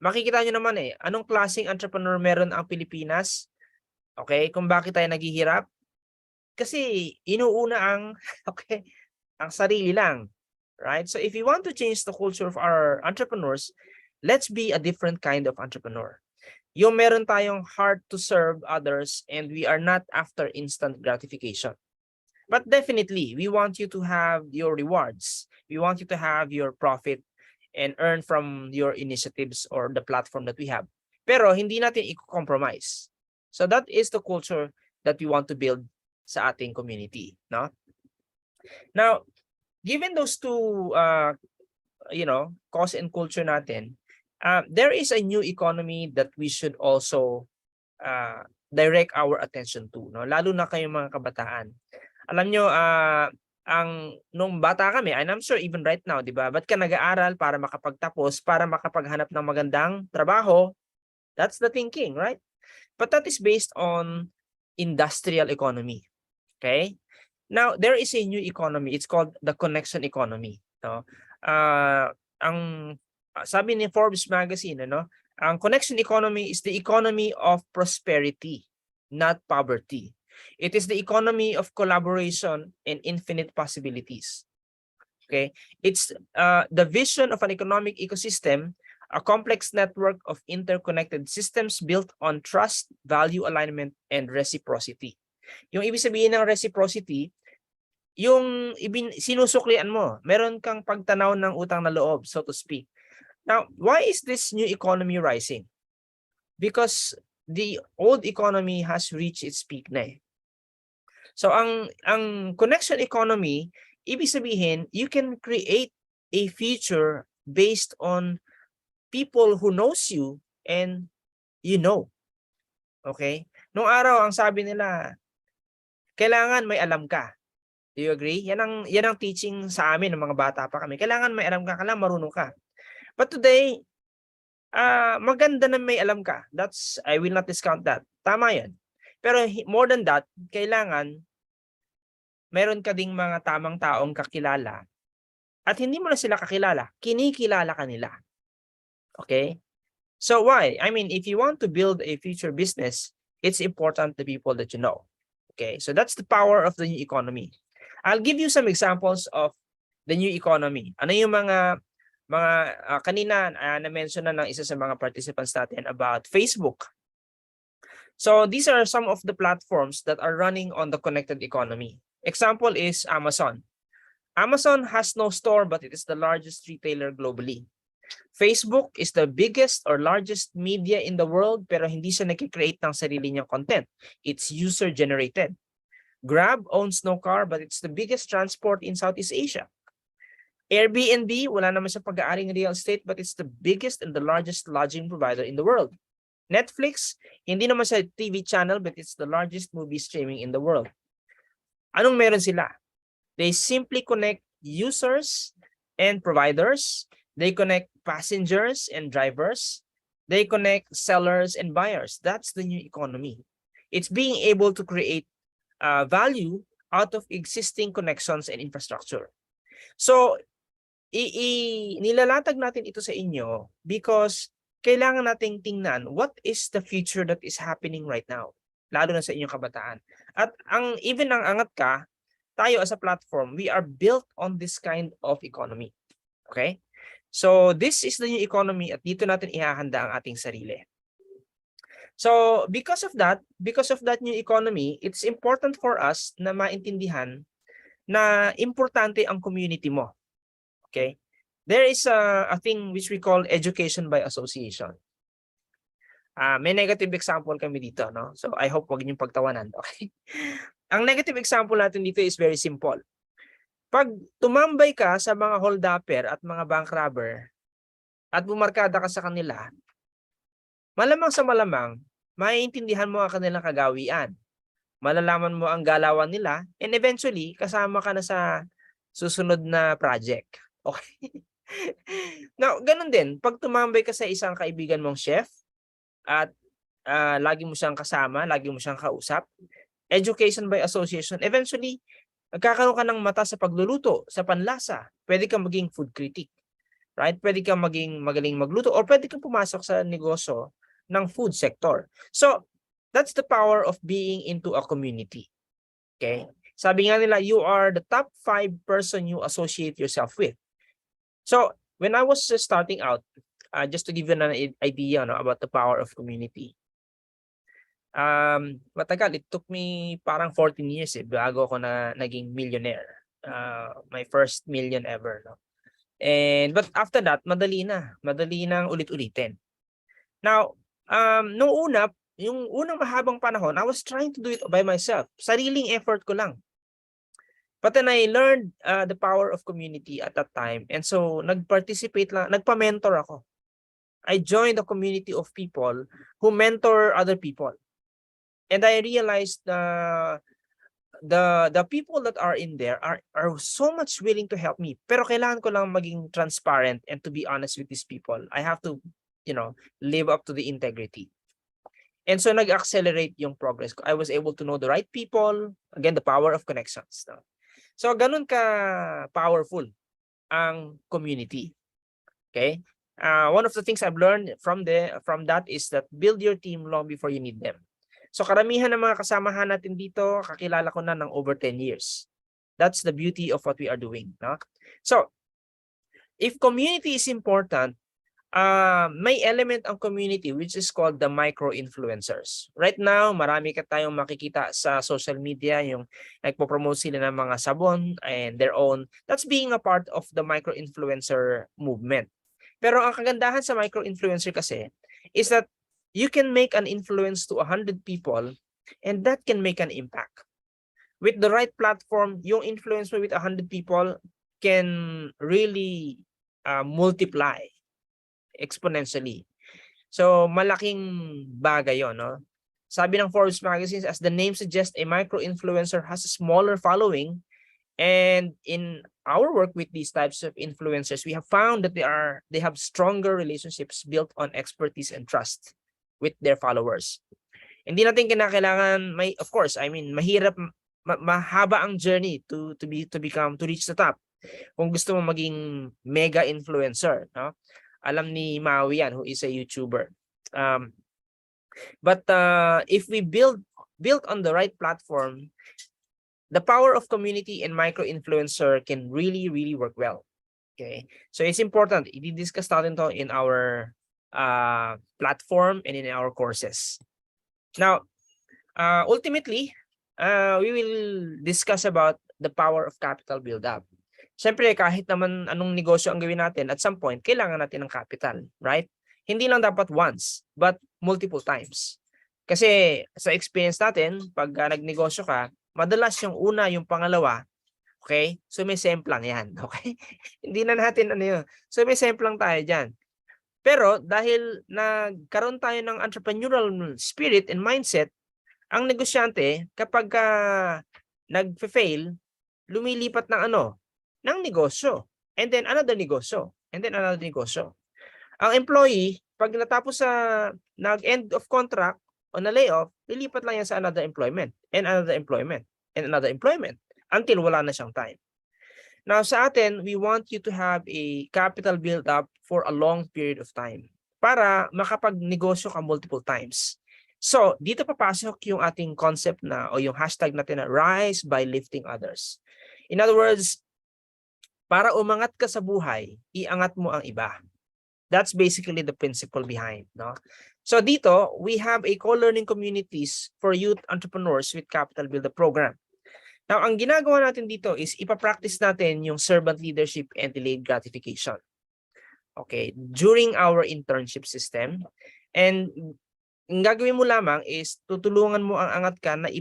makikita nyo naman anong klaseng entrepreneur meron ang Pilipinas? Okay, kung bakit tayo naghihirap? Kasi inuuna ang ang sarili lang. Right? So if you want to change the culture of our entrepreneurs, let's be a different kind of entrepreneur. Yung meron tayong heart to serve others and we are not after instant gratification. But definitely, we want you to have your rewards. We want you to have your profit and earn from your initiatives or the platform that we have. Pero hindi natin i-compromise. So that is the culture that we want to build sa ating community. No? Now, given those two cause and culture natin, there is a new economy that we should also direct our attention to, no? Lalo na kayong mga kabataan. Alam nyo, nung bata kami, and I'm sure even right now, di ba? Ba't ka nag-aaral para makapagtapos, para makapaghanap ng magandang trabaho? That's the thinking, right? But that is based on industrial economy. Okay? Now, there is a new economy. It's called the connection economy. No? Sabi ni Forbes magazine, ang connection economy is the economy of prosperity, not poverty. It is the economy of collaboration and infinite possibilities. Okay, it's the vision of an economic ecosystem, a complex network of interconnected systems built on trust, value alignment, and reciprocity. Yung ibig sabihin ng reciprocity, yung sinusuklian mo, meron kang pagtanaw ng utang na loob, so to speak. Now, why is this new economy rising? Because the old economy has reached its peak na. So ang connection economy, ibig sabihin, you can create a future based on people who knows you and you know. Okay? Nung araw, ang sabi nila, kailangan may alam ka. Do you agree? Yan ang teaching sa amin ng mga bata pa kami. Kailangan may alam ka, kailangan marunong ka. But today, maganda na may alam ka. I will not discount that. Tama yan. Pero more than that, kailangan meron ka ding mga tamang taong kakilala. At hindi mo na sila kakilala, kinikilala ka nila. Okay? So why? I mean, if you want to build a future business, it's important the people that you know. Okay? So that's the power of the new economy. I'll give you some examples of the new economy. Ano yung mga kanina na-mention na ng isa sa mga participants natin about Facebook. So these are some of the platforms that are running on the connected economy. Example is Amazon. Amazon has no store, but it is the largest retailer globally. Facebook is the biggest or largest media in the world, pero hindi siya nag-create ng sarili niyang content. It's user-generated. Grab owns no car, but it's the biggest transport in Southeast Asia. Airbnb, wala naman sa pag-aaring real estate, but it's the biggest and the largest lodging provider in the world. Netflix, hindi naman sa TV channel, but it's the largest movie streaming in the world. Anong meron sila? They simply connect users and providers. They connect passengers and drivers. They connect sellers and buyers. That's the new economy. It's being able to create value out of existing connections and infrastructure. So, nilalatag natin ito sa inyo because kailangan nating tingnan what is the future that is happening right now, lalo na sa inyong kabataan. At even ang Angat Ka, tayo as a platform, we are built on this kind of economy. Okay? So this is the new economy at dito natin ihahanda ang ating sarili. So because of that new economy, it's important for us na maintindihan na importante ang community mo. Okay? There is a thing which we call education by association. May negative example kami dito, no? So I hope wag niyong pagtawanan, okay? Ang negative example natin dito is very simple. Pag tumambay ka sa mga holdupper at mga bank robber at bumarkada ka sa kanila, malamang sa malamang, maiintindihan mo ang kanilang kagawian. Malalaman mo ang galawan nila and eventually kasama ka na sa susunod na project. Okay? Now, ganun din, pag tumambay ka sa isang kaibigan mong chef at lagi mo siyang kasama, lagi mo siyang kausap, education by association, eventually, magkakaroon ka ng mata sa pagluluto, sa panlasa. Pwede kang maging food critic, right? Pwede kang maging magaling magluto or pwede kang pumasok sa negosyo ng food sector. So, that's the power of being into a community. Okay? Sabi nga nila, you are the top 5 person you associate yourself with. So, when I was starting out, just to give you an idea about the power of community, matagal, it took me parang 14 years bago ako na naging millionaire. My first million ever, no? But after that, madali nang ulit-ulitin. Now, nung yung unang mahabang panahon, I was trying to do it by myself. Sariling effort ko lang. But then I learned the power of community at that time. And so nagpa-mentor ako. I joined a community of people who mentor other people. And I realized the people that are in there are so much willing to help me. Pero kailangan ko lang maging transparent and to be honest with these people. I have to, live up to the integrity. And so nag-accelerate yung progress ko. I was able to know the right people. Again, the power of connections. No? So ganun ka powerful ang community. Okay? One of the things I've learned from that is that build your team long before you need them. So karamihan ng mga kasamahan natin dito, kakilala ko na ng over 10 years. That's the beauty of what we are doing. No? So, if community is important, may element ang community which is called the micro-influencers. Right now, marami ka tayong makikita sa social media, yung nagpo-promote sila ng mga sabon and their own. That's being a part of the micro-influencer movement. Pero ang kagandahan sa micro-influencer kasi is that you can make an influence to 100 people and that can make an impact. With the right platform, yung influence mo with 100 people can really multiply exponentially. So, malaking bagay yun, no? Sabi ng Forbes magazine, as the name suggests, a micro-influencer has a smaller following. And in our work with these types of influencers, we have found that they have stronger relationships built on expertise and trust with their followers. Hindi natin kinakailangan, of course, I mean, mahirap, mahaba ang journey to reach the top. Kung gusto mo maging mega influencer, no? Alam ni Maui yan, who is a YouTuber. But if we build on the right platform, the power of community and micro-influencer can really, really work well. Okay, so it's important. I-discuss natin to in our platform and in our courses. Now, ultimately, we will discuss about the power of capital build-up. Siyempre, kahit naman anong negosyo ang gawin natin, at some point, kailangan natin ng capital, right? Hindi lang dapat once, but multiple times. Kasi sa experience natin, pag nagnegosyo ka, madalas yung una, yung pangalawa, okay? So may semplang yan, okay? Hindi na natin ano yun. So may semplang tayo dyan. Pero dahil nagkaroon tayo ng entrepreneurial spirit and mindset, ang negosyante, kapag nag-fail, lumilipat ng negosyo. And then another negosyo. And then another negosyo. Ang employee, pag natapos sa nag-end of contract o na-layoff, lilipat lang yan sa another employment. And another employment. And another employment. Until wala na siyang time. Now sa atin, we want you to have a capital build up for a long period of time para makapag-negosyo ka multiple times. So, dito papasok yung ating concept o yung hashtag natin na rise by lifting others. In other words, para umangat ka sa buhay, iangat mo ang iba. That's basically the principle behind, no? So dito, we have a co-learning communities for youth entrepreneurs with capital build up program. Now, ang ginagawa natin dito is ipapractice natin yung servant leadership and delayed gratification. Okay, during our internship system. And ang gagawin mo lamang is tutulungan mo ang Angatka na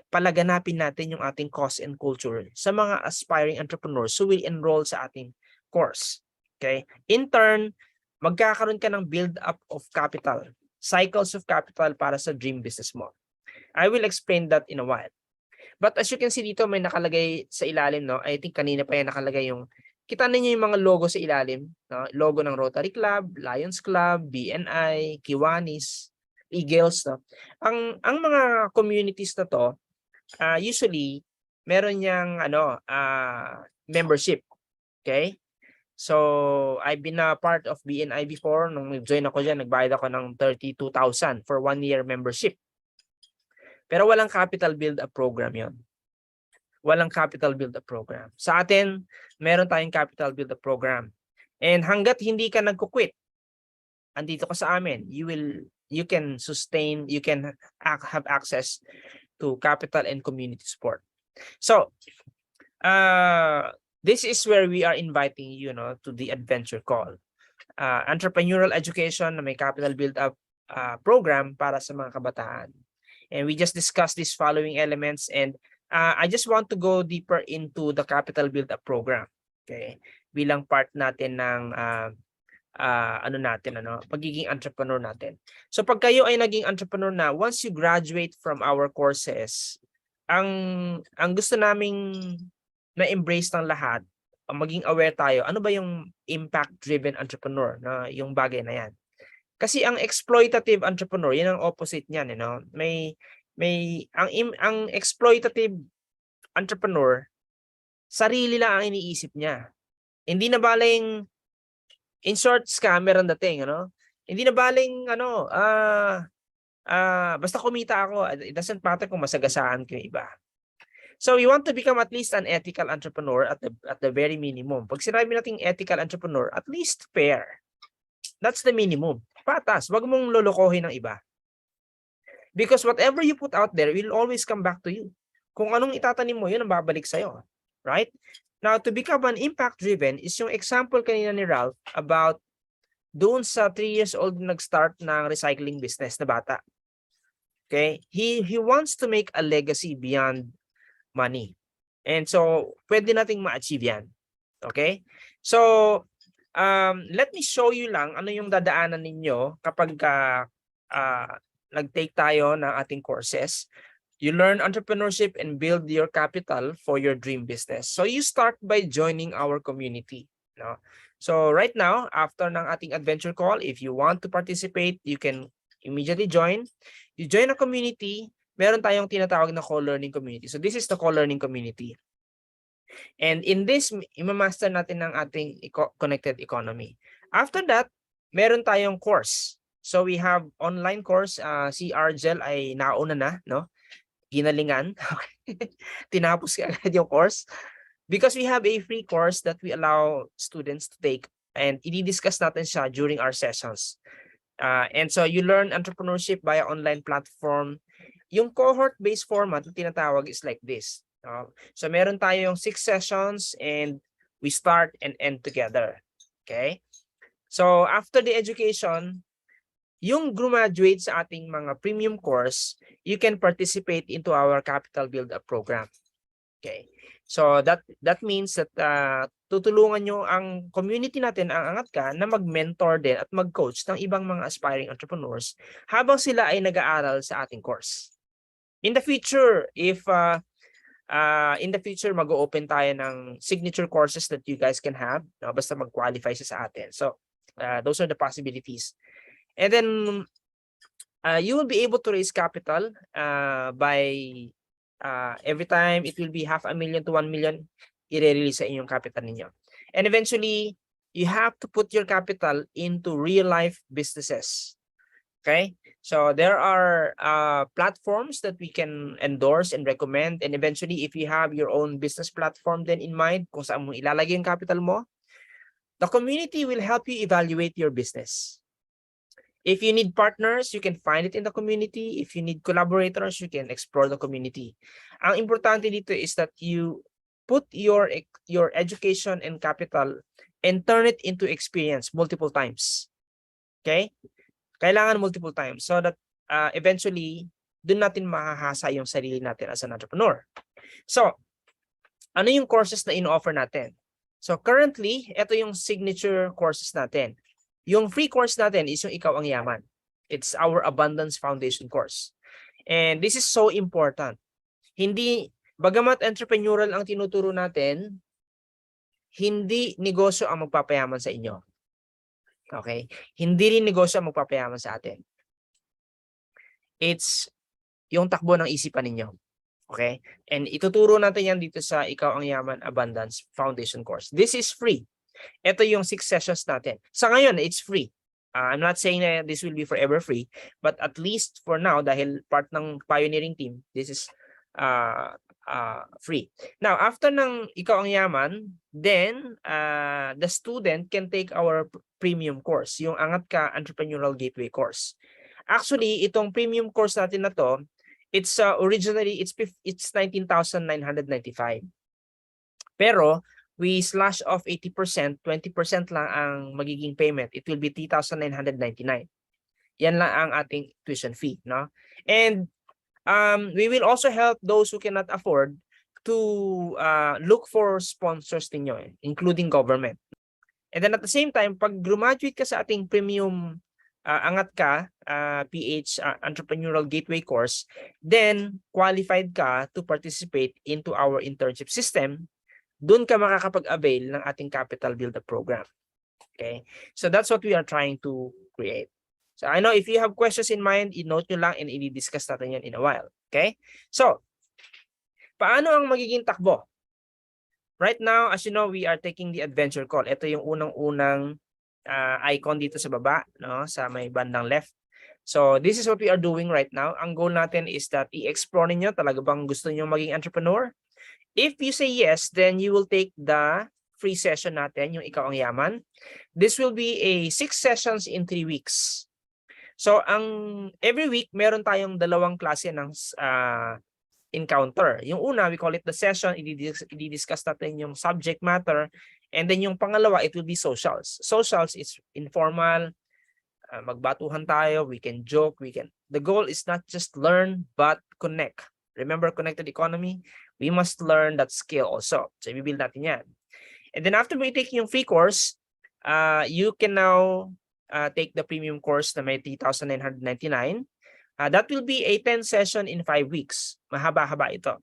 palaganapin natin yung ating cause and culture sa mga aspiring entrepreneurs who will enroll sa ating course. Okay? In turn, magkakaroon ka ng build up of capital, cycles of capital para sa dream business mo. I will explain that in a while. But as you can see dito, may nakalagay sa ilalim, no? I think kanina pa yan nakalagay yung, kita ninyo yung mga logo sa ilalim, no? Logo ng Rotary Club, Lions Club, BNI, Kiwanis, Eagles, no? Ang mga communities na to, usually, meron yang membership. Okay? So, I've been a part of BNI before. Nung nag-join ako dyan, nagbayad ako ng 32,000 for 1-year membership. Pero walang capital build-up program yon. Walang capital build-up program. Sa atin, meron tayong capital build-up program. And hanggat hindi ka nagko-quit, andito ka sa amin, you can sustain, you can have access to capital and community support. So, this is where we are inviting you, to the adventure call. Entrepreneurial education na may capital build-up program para sa mga kabataan. And we just discussed these following elements, and I just want to go deeper into the capital build-up program. Okay? Bilang part natin ng pagiging entrepreneur natin. So pag kayo ay naging entrepreneur na, once you graduate from our courses, ang gusto naming na-embrace ng lahat, maging aware tayo, ano ba yung impact-driven entrepreneur, na yung bagay na yan. Kasi ang exploitative entrepreneur, yan ang opposite niyan, ang exploitative entrepreneur, sarili lang ang iniisip niya. Hindi na baling in short scammer ang dating, Hindi na baling basta kumita ako, it doesn't matter kung masagasaan ko yung iba. So we want to become at least an ethical entrepreneur at the very minimum. Pag sinabi nating ethical entrepreneur, at least fair. That's the minimum. Patas, wag mong lolokohin ng iba. Because whatever you put out there will always come back to you. Kung anong itatanim mo, yun ang babalik sa'yo. Right? Now, to become an impact-driven is yung example kanina ni Ralph about doon sa 3 years old nag-start ng recycling business na bata. Okay? He wants to make a legacy beyond money. And so, pwede nating ma-achieve yan. Okay? So, let me show you lang ano yung dadaanan ninyo kapag nag-take tayo ng ating courses. You learn entrepreneurship and build your capital for your dream business. So you start by joining our community. So right now, after ng ating adventure call, if you want to participate, you can immediately join. You join a community, meron tayong tinatawag na co-learning community. So this is the co-learning community. And in this, imamaster natin ng ating connected economy. After that, meron tayong course. So we have online course, si Argel ay nauna na, ginalingan. Tinapos ka agad yung course. Because we have a free course that we allow students to take, and i-discuss natin siya during our sessions. And so you learn entrepreneurship via online platform. Yung cohort-based format na tinatawag is like this. So meron tayo yung 6 sessions and we start and end together. Okay? So after the education, yung graduate sa ating mga premium course, you can participate into our capital build-up program. Okay? So that means that tutulungan nyo ang community natin, ang Angatka, na mag-mentor din at mag-coach ng ibang mga aspiring entrepreneurs habang sila ay nag-aaral sa ating course. In the future, if mag-open tayo ng signature courses that you guys can have, basta mag-qualify siya sa atin. So those are the possibilities. And then you will be able to raise capital by every time it will be $500,000 to $1 million, i-release sa inyong capital ninyo. And eventually, you have to put your capital into real-life businesses. Okay? So there are platforms that we can endorse and recommend. And eventually, if you have your own business platform then in mind, kung saan mo ilalagay yung capital mo, the community will help you evaluate your business. If you need partners, you can find it in the community. If you need collaborators, you can explore the community. Ang importante dito is that you put your education and capital and turn it into experience multiple times. Okay? Kailangan multiple times so that eventually, doon natin mahahasa yung sarili natin as an entrepreneur. So, ano yung courses na in-offer natin? So, currently, ito yung signature courses natin. Yung free course natin is yung Ikaw ang Yaman. It's our Abundance Foundation course. And this is so important. Hindi, bagamat entrepreneurial ang tinuturo natin, hindi negosyo ang magpapayaman sa inyo. Okay? Hindi rin negosyo ang magpapayaman sa atin. It's yung takbo ng isipan ninyo. Okay? And ituturo natin yan dito sa Ikaw ang Yaman Abundance Foundation course. This is free. Ito yung 6 sessions natin. Sa ngayon, it's free. I'm not saying that this will be forever free, but at least for now, dahil part ng pioneering team, this is free. Now, after ng Ikaw ang Yaman, then the student can take our premium course, yung Angatka Entrepreneurial Gateway course. Actually, itong premium course natin na to, it's originally it's 19,995. Pero we slash off 80%, 20% lang ang magiging payment. It will be 3,999. Yan lang ang ating tuition fee, no? And we will also help those who cannot afford to look for sponsors ninyo, including government. And then at the same time, pag graduate ka sa ating premium AngatkaPH Entrepreneurial Gateway course, then qualified ka to participate into our internship system. Doon ka makakapag-avail ng ating capital builder program. Okay? So that's what we are trying to create. So I know if you have questions in mind, i-note nyo lang and i-discuss natin yan in a while. Okay? So, paano ang magiging takbo? Right now, as you know, we are taking the adventure call. Ito yung unang-unang icon dito sa baba, no? Sa may bandang left. So this is what we are doing right now. Ang goal natin is that i-explore ninyo talaga bang gusto niyo maging entrepreneur. If you say yes, then you will take the free session natin, yung Ikaw ang Yaman. This will be a 6 sessions in 3 weeks. So every week meron tayong 2 klase ng encounter. Yung una, we call it the session, i-discuss natin yung subject matter, and then yung pangalawa, it will be socials. Socials is informal, magbatuhan tayo, we can joke, the goal is not just learn, but connect. Remember connected economy? We must learn that skill also. So, i-build natin yan. And then after we take yung free course, you can now take the premium course na may 3,999. That will be a 10 session in 5 weeks. Mahaba-haba ito.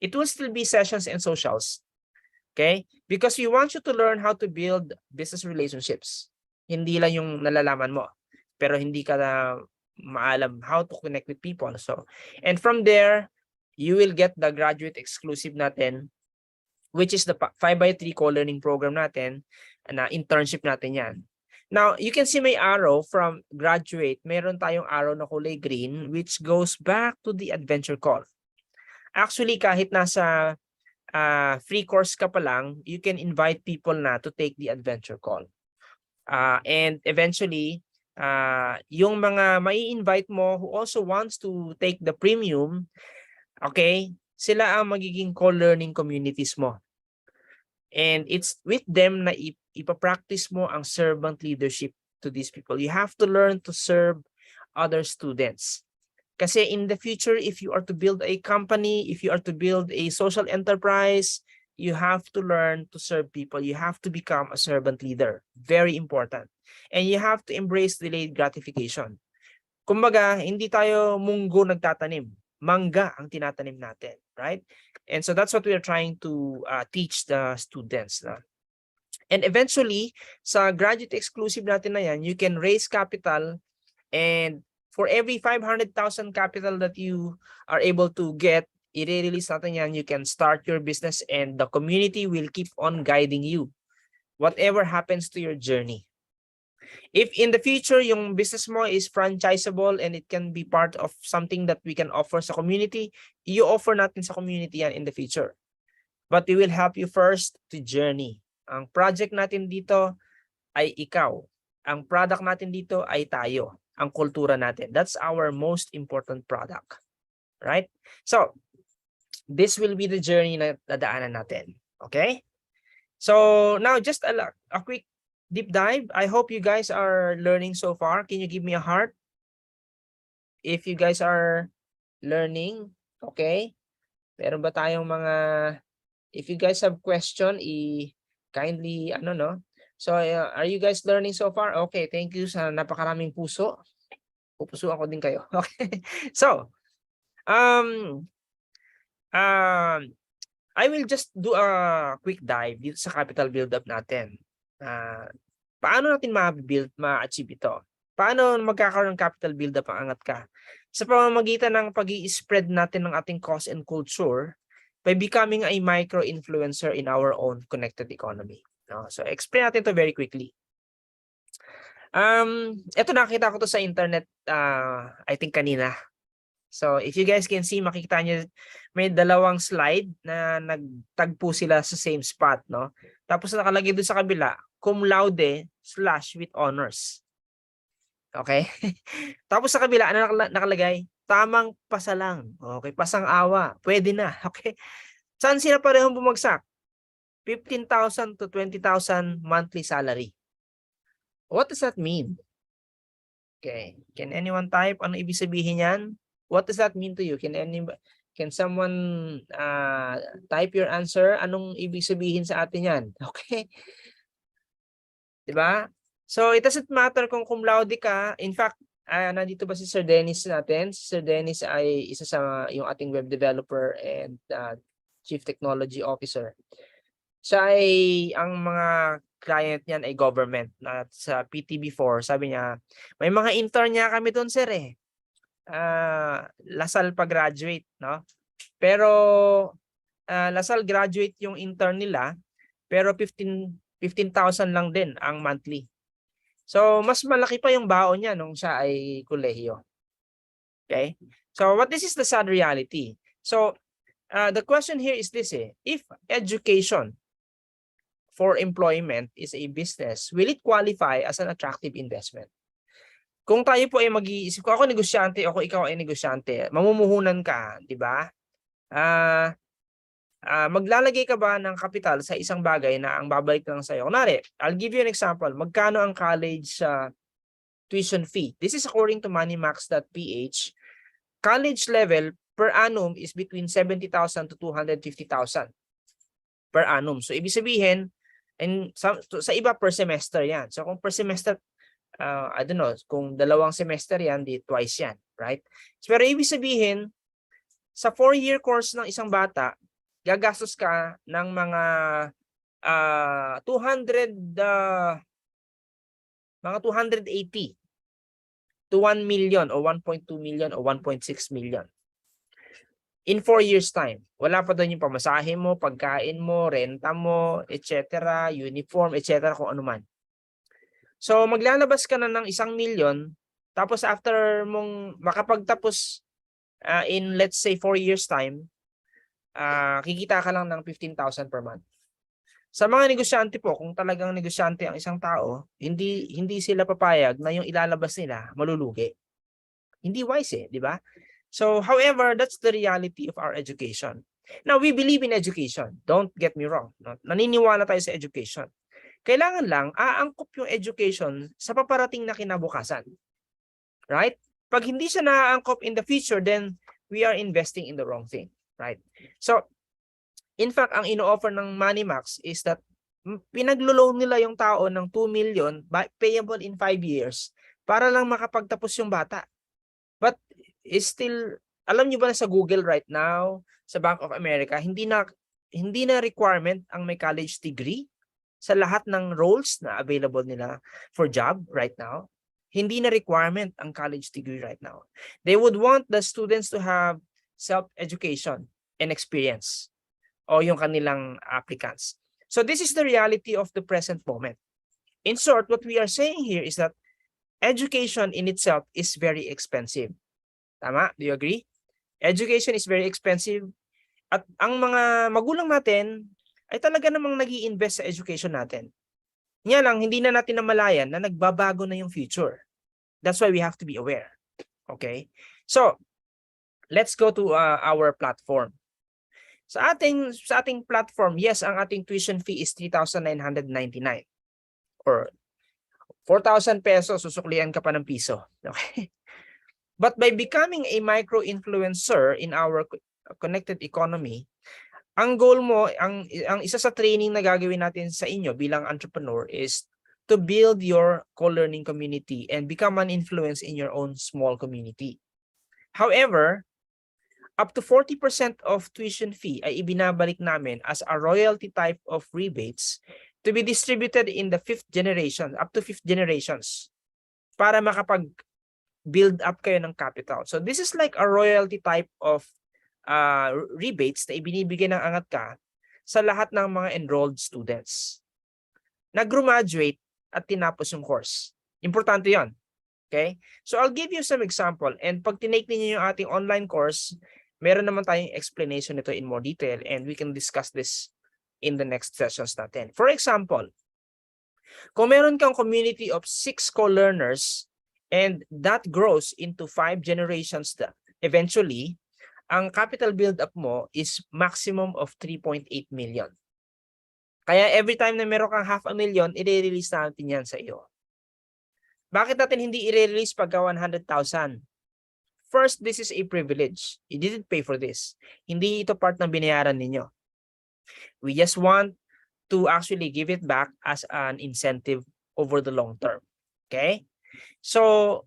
It will still be sessions and socials. Okay? Because we want you to learn how to build business relationships. Hindi lang yung nalalaman mo, pero hindi ka na maalam how to connect with people. So, and from there, you will get the graduate exclusive natin, which is the 5x3 co-learning program natin, na internship natin yan. Now, you can see may arrow from graduate. Meron tayong arrow na kulay green, which goes back to the adventure call. Actually, kahit nasa free course ka pa lang, you can invite people na to take the adventure call. And eventually, yung mga mai-invite mo who also wants to take the premium, okay, sila ang magiging co-learning communities mo. And it's with them na ipapractice mo ang servant leadership to these people. You have to learn to serve other students. Kasi in the future, if you are to build a company, if you are to build a social enterprise, you have to learn to serve people. You have to become a servant leader. Very important. And you have to embrace delayed gratification. Kumbaga, hindi tayo munggo nagtatanim. Mangga ang tinatanim natin, right? And so that's what we are trying to teach the students. And eventually, sa graduate exclusive natin na yan, you can raise capital, and for every 500,000 capital that you are able to get, i-release natin yan, you can start your business and the community will keep on guiding you. Whatever happens to your journey. If in the future, yung business mo is franchisable and it can be part of something that we can offer sa community, i-offer natin sa community yan in the future. But we will help you first to journey. Ang project natin dito ay ikaw. Ang product natin dito ay tayo. Ang kultura natin. That's our most important product. Right? So, this will be the journey na dadaanan natin. Okay? So, now just a quick deep dive. I hope you guys are learning so far. Can you give me a heart? if you guys are learning, okay? Meron ba tayong mga, if you guys have question, kindly, ano no? So, are you guys learning so far? Okay, thank you sa napakaraming puso. Pupusuan ko din kayo. Okay. So, um, I will just do a quick dive dito sa capital build-up natin. Paano natin ma-achieve ito? Paano magkakaroon ng capital build-up ang angat ka? Sa pamamagitan ng pag-i-spread natin ng ating cost and culture by becoming a micro-influencer in our own connected economy. No? So, explain natin to very quickly. Ito nakita ko to sa internet, I think kanina. So, if you guys can see, makikita nyo, may dalawang slide na nagtagpo sila sa same spot, no? Tapos nakalagay doon sa kabila, cum laude / with honors. Okay? Tapos sa kabila, ano nakalagay? Tamang pasa lang. Okay? Pasang awa. Pwede na. Okay? Saan sila parehong bumagsak? 15,000 to 20,000 monthly salary. What does that mean? Okay. Can anyone type? Ano ibig sabihin yan? What does that mean to you? Can someone type your answer? Anong ibig sabihin sa atin yan? Okay? Diba? So, it doesn't matter kung cum laude ka. In fact, nandito ba si Sir Dennis natin? Si Sir Dennis ay isa sa yung ating web developer and Chief Technology Officer. Siya ay, ang mga client niyan ay government. At sa PTB4, sabi niya, may mga intern niya kami doon, sir eh. Lasal pa graduate, no? Pero Lasal graduate yung intern nila, pero 15,000 lang din ang monthly. So mas malaki pa yung baon niya nung siya ay kolehiyo. Okay? So what this is the sad reality. So the question here is this if education for employment is a business, will it qualify as an attractive investment? Kung tayo po ay mag-iisip, kung ako negosyante, o kung ikaw ay negosyante, mamumuhunan ka, di ba? Maglalagay ka ba ng kapital sa isang bagay na ang babalik lang sa'yo? Kunwari, I'll give you an example. Magkano ang college tuition fee? This is according to moneymax.ph. College level per annum is between 70,000 to 250,000 per annum. So, ibig sabihin, sa iba per semester yan. So, kung per semester, I don't know, kung 2 semester yan, di twice yan, right? So, pero ibig sabihin, sa 4-year course ng isang bata, gagastos ka ng mga 280 to 1 million o 1.2 million o 1.6 million. In 4 years time, wala pa doon yung pamasahe mo, pagkain mo, renta mo, etc., uniform, etc., kung ano man. So maglalabas ka na ng 1 million, tapos after mong makapagtapos in let's say 4 years time, kikita ka lang ng 15,000 per month. Sa mga negosyante po, kung talagang negosyante ang isang tao, hindi sila papayag na yung ilalabas nila malulugi. Hindi wise di ba? So however, that's the reality of our education. Now we believe in education. Don't get me wrong. No? Naniniwala tayo sa education. Kailangan lang aangkop yung education sa paparating na kinabukasan. Right? Pag hindi siya naaangkop in the future, then we are investing in the wrong thing. Right? So, in fact, ang ino-offer ng MoneyMax is that pinaglo-loan nila yung tao ng 2 million payable in 5 years para lang makapagtapos yung bata. But is still, alam niyo ba na sa Google right now, sa Bank of America, hindi na requirement ang may college degree sa lahat ng roles na available nila for job right now. Hindi na requirement ang college degree right now. They would want the students to have self-education and experience o yung kanilang applicants. So this is the reality of the present moment. In short, what we are saying here is that education in itself is very expensive. Tama? Do you agree? Education is very expensive. At ang mga magulang natin ay talaga namang nag-i-invest sa education natin. Nga lang, hindi na natin namalayan na nagbabago na yung future. That's why we have to be aware. Okay? So, let's go to our platform. Sa ating platform, yes, ang ating tuition fee is 3,999 or 4,000 pesos, susuklian ka pa ng piso. Okay? But by becoming a micro-influencer in our connected economy, ang goal mo, ang isa sa training na gagawin natin sa inyo bilang entrepreneur is to build your co-learning community and become an influence in your own small community. However, up to 40% of tuition fee ay ibinabalik namin as a royalty type of rebates to be distributed in the 5th generation, up to 5th generations, para makapag-build up kayo ng capital. So this is like a royalty type of rebates na ibinibigay ng Angatka sa lahat ng mga enrolled students na graduate at tinapos yung course. Importante yon. Okay? So I'll give you some example, and pag tinake niyo yung ating online course, meron naman tayong explanation nito in more detail, and we can discuss this in the next sessions natin. For example, kung meron kang community of 6 co-learners and that grows into 5 generations, eventually, ang capital build-up mo is maximum of 3.8 million. Kaya every time na meron kang 500,000, i-release natin yan sa iyo. Bakit natin hindi i-release pagka 100,000? First, this is a privilege. You didn't pay for this. Hindi ito part ng binayaran ninyo. We just want to actually give it back as an incentive over the long term. Okay? So,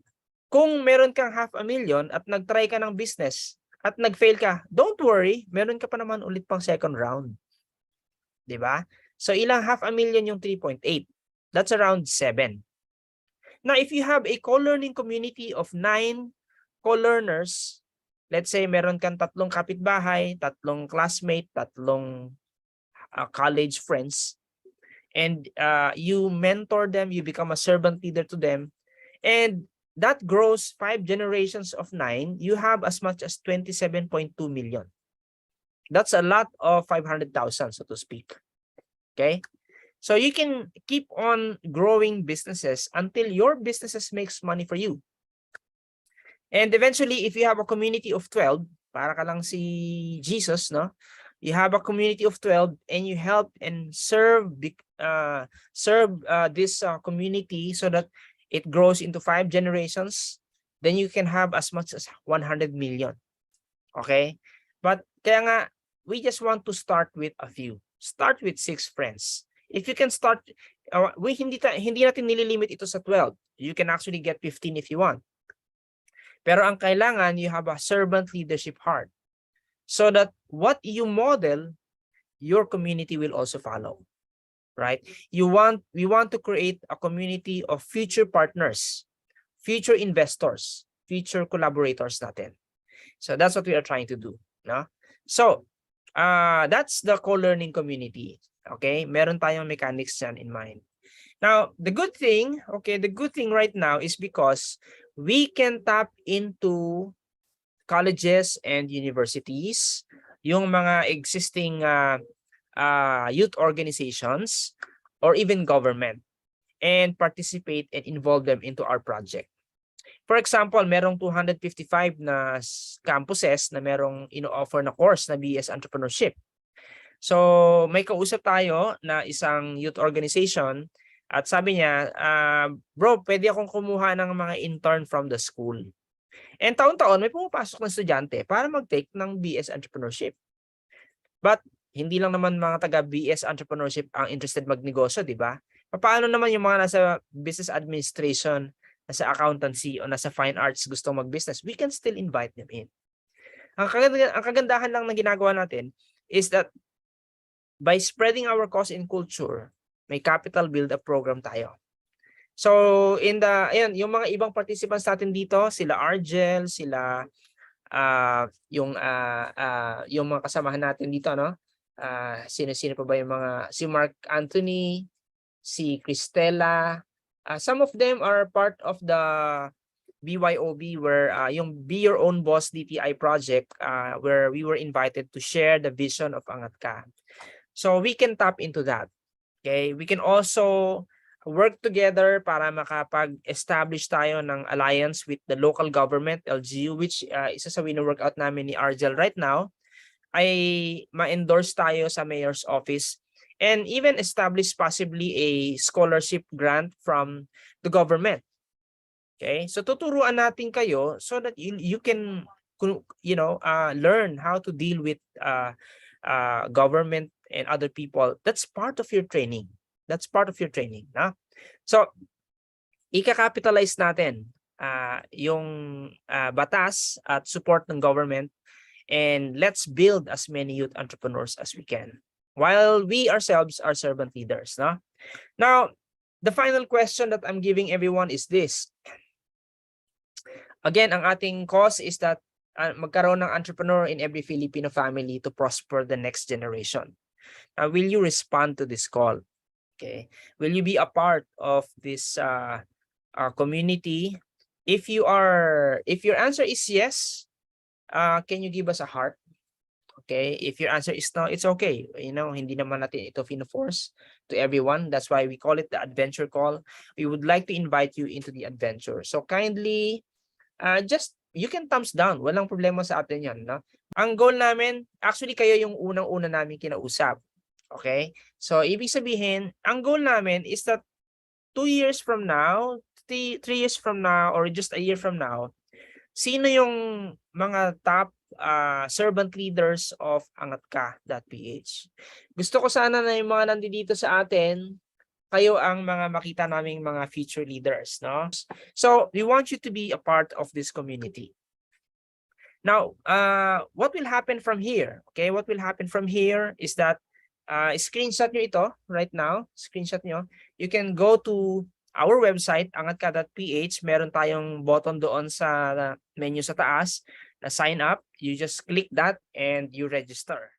kung meron kang 500,000 at nag-try ka ng business at nag-fail ka, don't worry, meron ka pa naman ulit pang second round. 'Di ba? So, ilang 500,000 yung 3.8? That's around 7. Now, if you have a co-learning community of 9 co-learners, let's say meron kang 3 kapitbahay, 3 classmate, 3 college friends, and you mentor them, you become a servant leader to them, and that grows 5 generations of 9, you have as much as 27.2 million. That's a lot of 500,000, so to speak. Okay? So you can keep on growing businesses until your businesses makes money for you. And eventually, if you have a community of 12, para ka lang si Jesus, no? You have a community of 12 and you help and serve this community so that it grows into 5 generations, then you can have as much as 100 million. Okay? But kaya nga, we just want to start with a few. Start with 6 friends. If you can start, hindi natin nililimit ito sa 12. You can actually get 15 if you want. Pero ang kailangan, you have a servant leadership heart. So that what you model, your community will also follow. Right? We want to create a community of future partners, future investors, future collaborators natin. So that's what we are trying to do. No? So, that's the co-learning community. Okay? Meron tayong mechanics dyan in mind. Now, the good thing right now is because we can tap into colleges and universities, yung mga existing youth organizations, or even government, and participate and involve them into our project. For example, merong 255 na campuses na merong ino-offer na course na BS Entrepreneurship. So, may kausap tayo na isang youth organization at sabi niya, bro, pwede akong kumuha ng mga intern from the school. And taon-taon may pumapasok ng estudyante para mag-take ng BS Entrepreneurship. But hindi lang naman mga taga BS Entrepreneurship ang interested magnegosyo, di ba? Paano naman yung mga nasa business administration, nasa accountancy, o nasa fine arts gustong mag-business? We can still invite them in. Ang kagandahan lang na ginagawa natin is that by spreading our cause and culture, may capital build-up program tayo. So, ayan, yung mga ibang participants natin dito, sila Argel, sila yung mga kasamahan natin dito, no? Sino pa ba yung mga, si Mark Anthony, si Cristela, some of them are part of the BYOB, where yung Be Your Own Boss DTI project, where we were invited to share the vision of Angatka. So we can tap into that. Okay, we can also work together para makapag-establish tayo ng alliance with the local government, LGU, which isa sa wino-workout namin ni Argel right now, ay ma-endorse tayo sa mayor's office and even establish possibly a scholarship grant from the government. Okay? So tuturuan natin kayo so that you can learn how to deal with government and other people. That's part of your training. That's part of your training, no? So ika-capitalize natin yung batas at support ng government, and let's build as many youth entrepreneurs as we can while we ourselves are servant leaders, no? Now, the final question that I'm giving everyone is this. Again, ang ating cause is that magkaroon ng entrepreneur in every Filipino family to prosper the next generation. Now, will you respond to this call? Okay. Will you be a part of this community? If your answer is yes, can you give us a heart? Okay. If your answer is no, it's okay. Hindi naman natin ito fino-force to everyone. That's why we call it the adventure call. We would like to invite you into the adventure. So kindly, you can thumbs down. Walang problema sa atin yan, no? Ang goal namin, actually kayo yung unang-una namin kinausap. Okay? So, ibig sabihin, ang goal namin is that 2 years from now, 3 years from now, or just a year from now, sino yung mga top servant leaders of AngatkaPH? Gusto ko sana na yung mga nandito sa atin, kayo ang mga makita naming mga future leaders, no? So, we want you to be a part of this community. Now, what will happen from here? Okay, what will happen from here is that screenshot nyo ito right now. Screenshot nyo. You can go to our website, AngatkaPH. Meron tayong button doon sa menu sa taas na sign up. You just click that and you register.